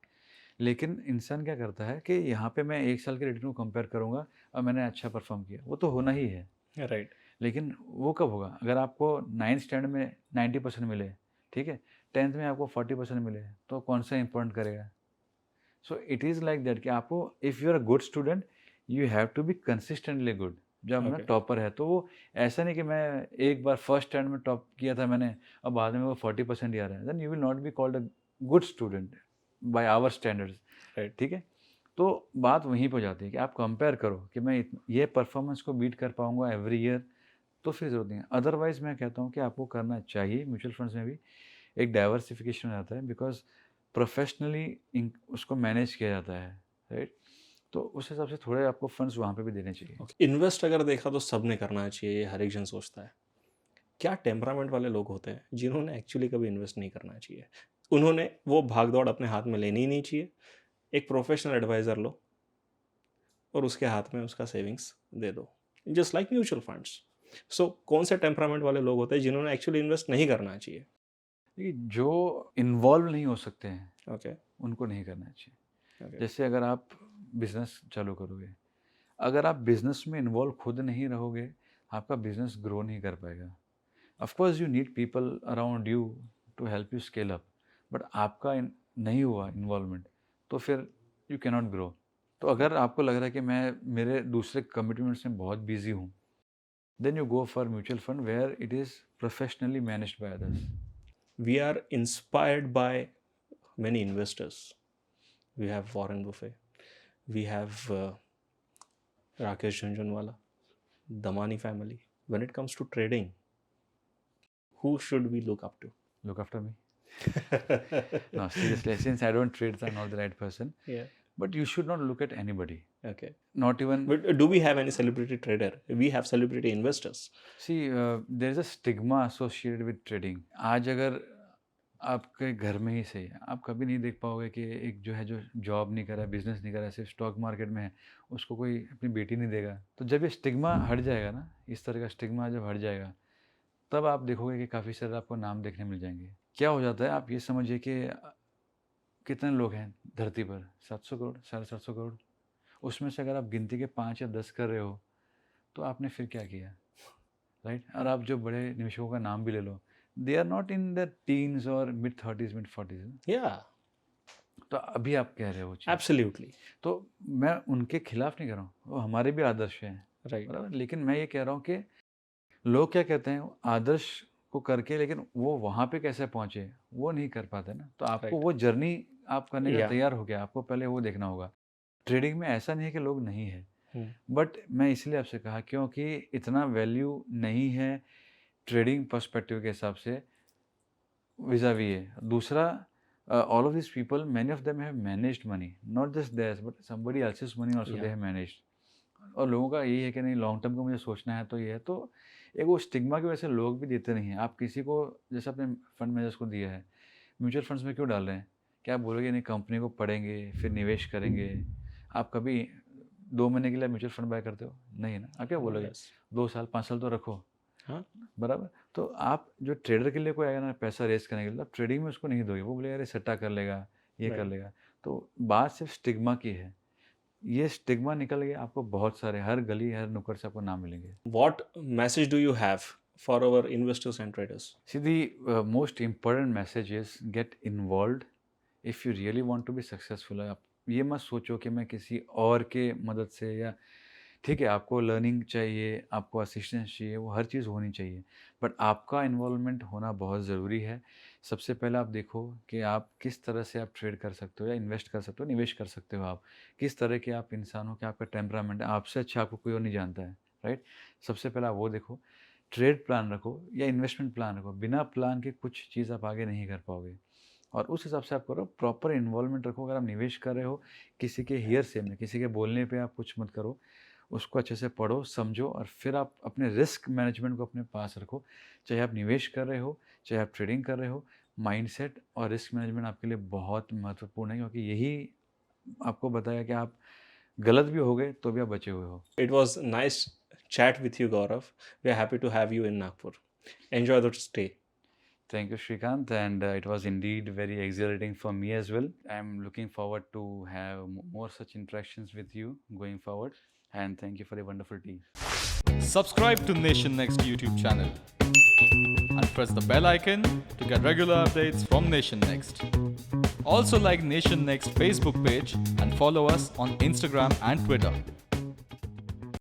लेकिन इंसान क्या करता है कि यहाँ पे मैं 1 साल के रिटर्न को कंपेयर करूँगा और मैंने अच्छा परफ़ॉर्म किया, वो तो होना ही है। राइट। लेकिन वो कब होगा? अगर आपको 9th स्टैंडर्ड में 90% मिले, ठीक है? 10th में आपको 40% मिले, तो कौन-सा इम्पोर्टेंट करेगा? So it is like that कि आपको, if you are a good student, you have to be consistently good. जब ना ओके। टॉपर है, तो वो ऐसा नहीं कि मैं एक बार फर्स्ट स्टैंड में टॉप किया था मैंने और बाद में वो 40% ही आ रहा है, then you will not be called a good student by our standards. Right. ठीक है? तो बात वहीं पे हो जाती है कि आप कंपेयर करो कि मैं ये परफॉर्मेंस को बीट कर पाऊँगा एवरी ईयर, तो फिर ज़रूरत नहीं है। अदरवाइज़ मैं कहता हूँ कि आपको करना चाहिए, म्यूचुअल फंड्स में भी एक डाइवर्सिफ़िकेशन हो जाता है, बिकॉज़ प्रोफ़ेशनली इन उसको मैनेज किया जाता है, राइट? तो उस हिसाब से थोड़े आपको फंड्स वहाँ पे भी देने चाहिए। ओके। इन्वेस्ट अगर देखा तो सबने करना चाहिए, ये हर एक जन सोचता है। क्या टेम्परामेंट वाले लोग होते हैं जिन्होंने एक्चुअली कभी इन्वेस्ट नहीं करना चाहिए? उन्होंने वो भाग-दौड़ अपने हाथ में लेनी ही नहीं चाहिए। एक प्रोफेशनल एडवाइज़र लो और उसके हाथ में उसका सेविंग्स दे दो। Just like mutual funds. So कौन से टेम्परामेंट वाले लोग होते हैं जिन्होंने एक्चुअली इन्वेस्ट नहीं करना चाहिए? देखिए, जो इन्वॉल्व नहीं हो सकते हैं, ओके। उनको नहीं करना चाहिए। ओके। जैसे अगर आप बिज़नेस चालू करोगे, अगर आप बिज़नेस में इन्वॉल्व खुद नहीं रहोगे, आपका बिज़नेस ग्रो नहीं कर पाएगा। Of course you need people around you to help you scale up, but आपका नहीं हुआ इन्वॉल्वमेंट, तो फिर यू कैन नॉट ग्रो। तो अगर आपको लग रहा है कि मैं मेरे दूसरे कमिटमेंट्स में बहुत बिजी हूँ, then you go for mutual fund where it is professionally managed by others. We are inspired by many investors. We have Warren Buffett. We have Rakesh Jhunjhunwala, Damani family. When it comes to trading, who should we look up to? Look after me. No, seriously, since I don't trade, I'm not the right person. Yeah. But you should not look at anybody, Okay. not even. But do we have any celebrity trader? We have celebrity investors. See, there is a stigma associated with trading. आज अगर आपके घर में ही सही है, आप कभी नहीं देख पाओगे कि एक जो है, जो जॉब नहीं कर रहा है, बिजनेस नहीं कर रहा है, सिर्फ स्टॉक मार्केट में है, उसको कोई अपनी बेटी नहीं देगा। तो जब ये स्टिग्मा हट जाएगा ना, इस तरह का स्टिग्मा जब हट जाएगा, तब आप देखोगे कि काफ़ी सारे आपको नाम देखने मिल जाएंगे। क्या हो जाता है, आप ये समझिए कि कितने लोग हैं धरती पर? 700 करोड़, 750 करोड़। उसमें से अगर आप गिनती के 5 या 10 कर रहे हो, तो आपने फिर क्या किया, राइट? और आप जो बड़े निवेशकों का नाम भी ले लो, they are not in the teens और mid 30s, mid 40s। Yeah, तो अभी आप कह रहे हो वो चीज़, absolutely. तो मैं उनके खिलाफ नहीं कर रहा हूँ, वो हमारे भी आदर्श हैं, Right. बराबर? लेकिन मैं ये कह रहा हूँ कि लोग क्या कहते हैं, आदर्श को करके, लेकिन वो वहाँ पे कैसे पहुँचे, वो नहीं कर पाते ना। तो आपको Right. वो जर्नी आप करने का Yeah. तैयार हो गया, आपको पहले वो देखना होगा। ट्रेडिंग में ऐसा नहीं है कि लोग नहीं है, Hmm. बट मैं इसलिए आपसे कहा क्योंकि इतना वैल्यू नहीं है ट्रेडिंग पर्सपेक्टिव के हिसाब से vis-a-vis है। दूसरा, all of these people, many of them have managed money, not just theirs, but somebody else's money also they Yeah. have managed। और लोगों का यही है कि नहीं, लॉन्ग टर्म का मुझे सोचना है, तो ये है। तो एक वो स्टिग्मा की वजह से लोग भी देते नहीं हैं। आप किसी को, जैसे अपने फंड मैनेजर्स को दिया है, म्यूचुअल फंड्स में क्यों डाल रहे हैं? क्या आप बोलोगे नहीं, कंपनी को पढ़ेंगे फिर निवेश करेंगे? आप कभी 2 महीने के लिए म्यूचुअल फंड बाय करते हो? नहीं ना, आप क्या बोलोगे? Yes. 2 साल 5 साल तो रखो, हाँ, बराबर। तो आप जो ट्रेडर के लिए कोई आएगा ना पैसा रेस करने के लिए, तो आप ट्रेडिंग में उसको नहीं दोगे, वो बोलेगा अरे सट्टा कर लेगा, ये कर right. लेगा। तो बात सिर्फ स्टिग्मा की है, ये स्टिग्मा निकल गया, आपको बहुत सारे हर गली हर नुक्कड़ से आपको नाम मिलेंगे। What message do you have for our investors and traders? See, the most important message is get involved if you really want to be successful। आप ये मत सोचो कि मैं किसी और के मदद से, या ठीक है आपको लर्निंग चाहिए, आपको असिस्टेंस चाहिए, वो हर चीज़ होनी चाहिए, बट आपका इन्वॉल्वमेंट होना बहुत ज़रूरी है। सबसे पहले आप देखो कि आप किस तरह से आप ट्रेड कर सकते हो या इन्वेस्ट कर सकते हो, निवेश कर सकते हो आप, किस तरह के आप इंसान हो, क्या आपका टेम्परामेंट है, आपसे अच्छा आपको कोई और नहीं जानता है, राइट। सबसे पहले आप वो देखो, ट्रेड प्लान रखो या इन्वेस्टमेंट प्लान रखो। बिना प्लान के कुछ चीज़ आप आगे नहीं कर पाओगे, और उस हिसाब से आप करो, प्रॉपर इन्वॉल्वमेंट रखो। अगर आप निवेश कर रहे हो, किसी के हियरसे में, किसी के बोलने पे आप कुछ मत करो, उसको अच्छे से पढ़ो, समझो, और फिर आप अपने रिस्क मैनेजमेंट को अपने पास रखो। चाहे आप निवेश कर रहे हो, चाहे आप ट्रेडिंग कर रहे हो, माइंडसेट और रिस्क मैनेजमेंट आपके लिए बहुत महत्वपूर्ण है, क्योंकि यही आपको बताएगा कि आप गलत भी हो गए तो भी आप बचे हुए हो। It was nice chat with you, Gaurav. We are happy to have you in Nagpur. Enjoy the stay. Thank you, Shrikant, and it was indeed very exhilarating for me as well. I'm looking forward to have more such interactions with you going forward, and thank you for a wonderful tea. Subscribe to Nation Next YouTube channel and press the bell icon to get regular updates from Nation Next. Also like Nation Next Facebook page and follow us on Instagram and Twitter.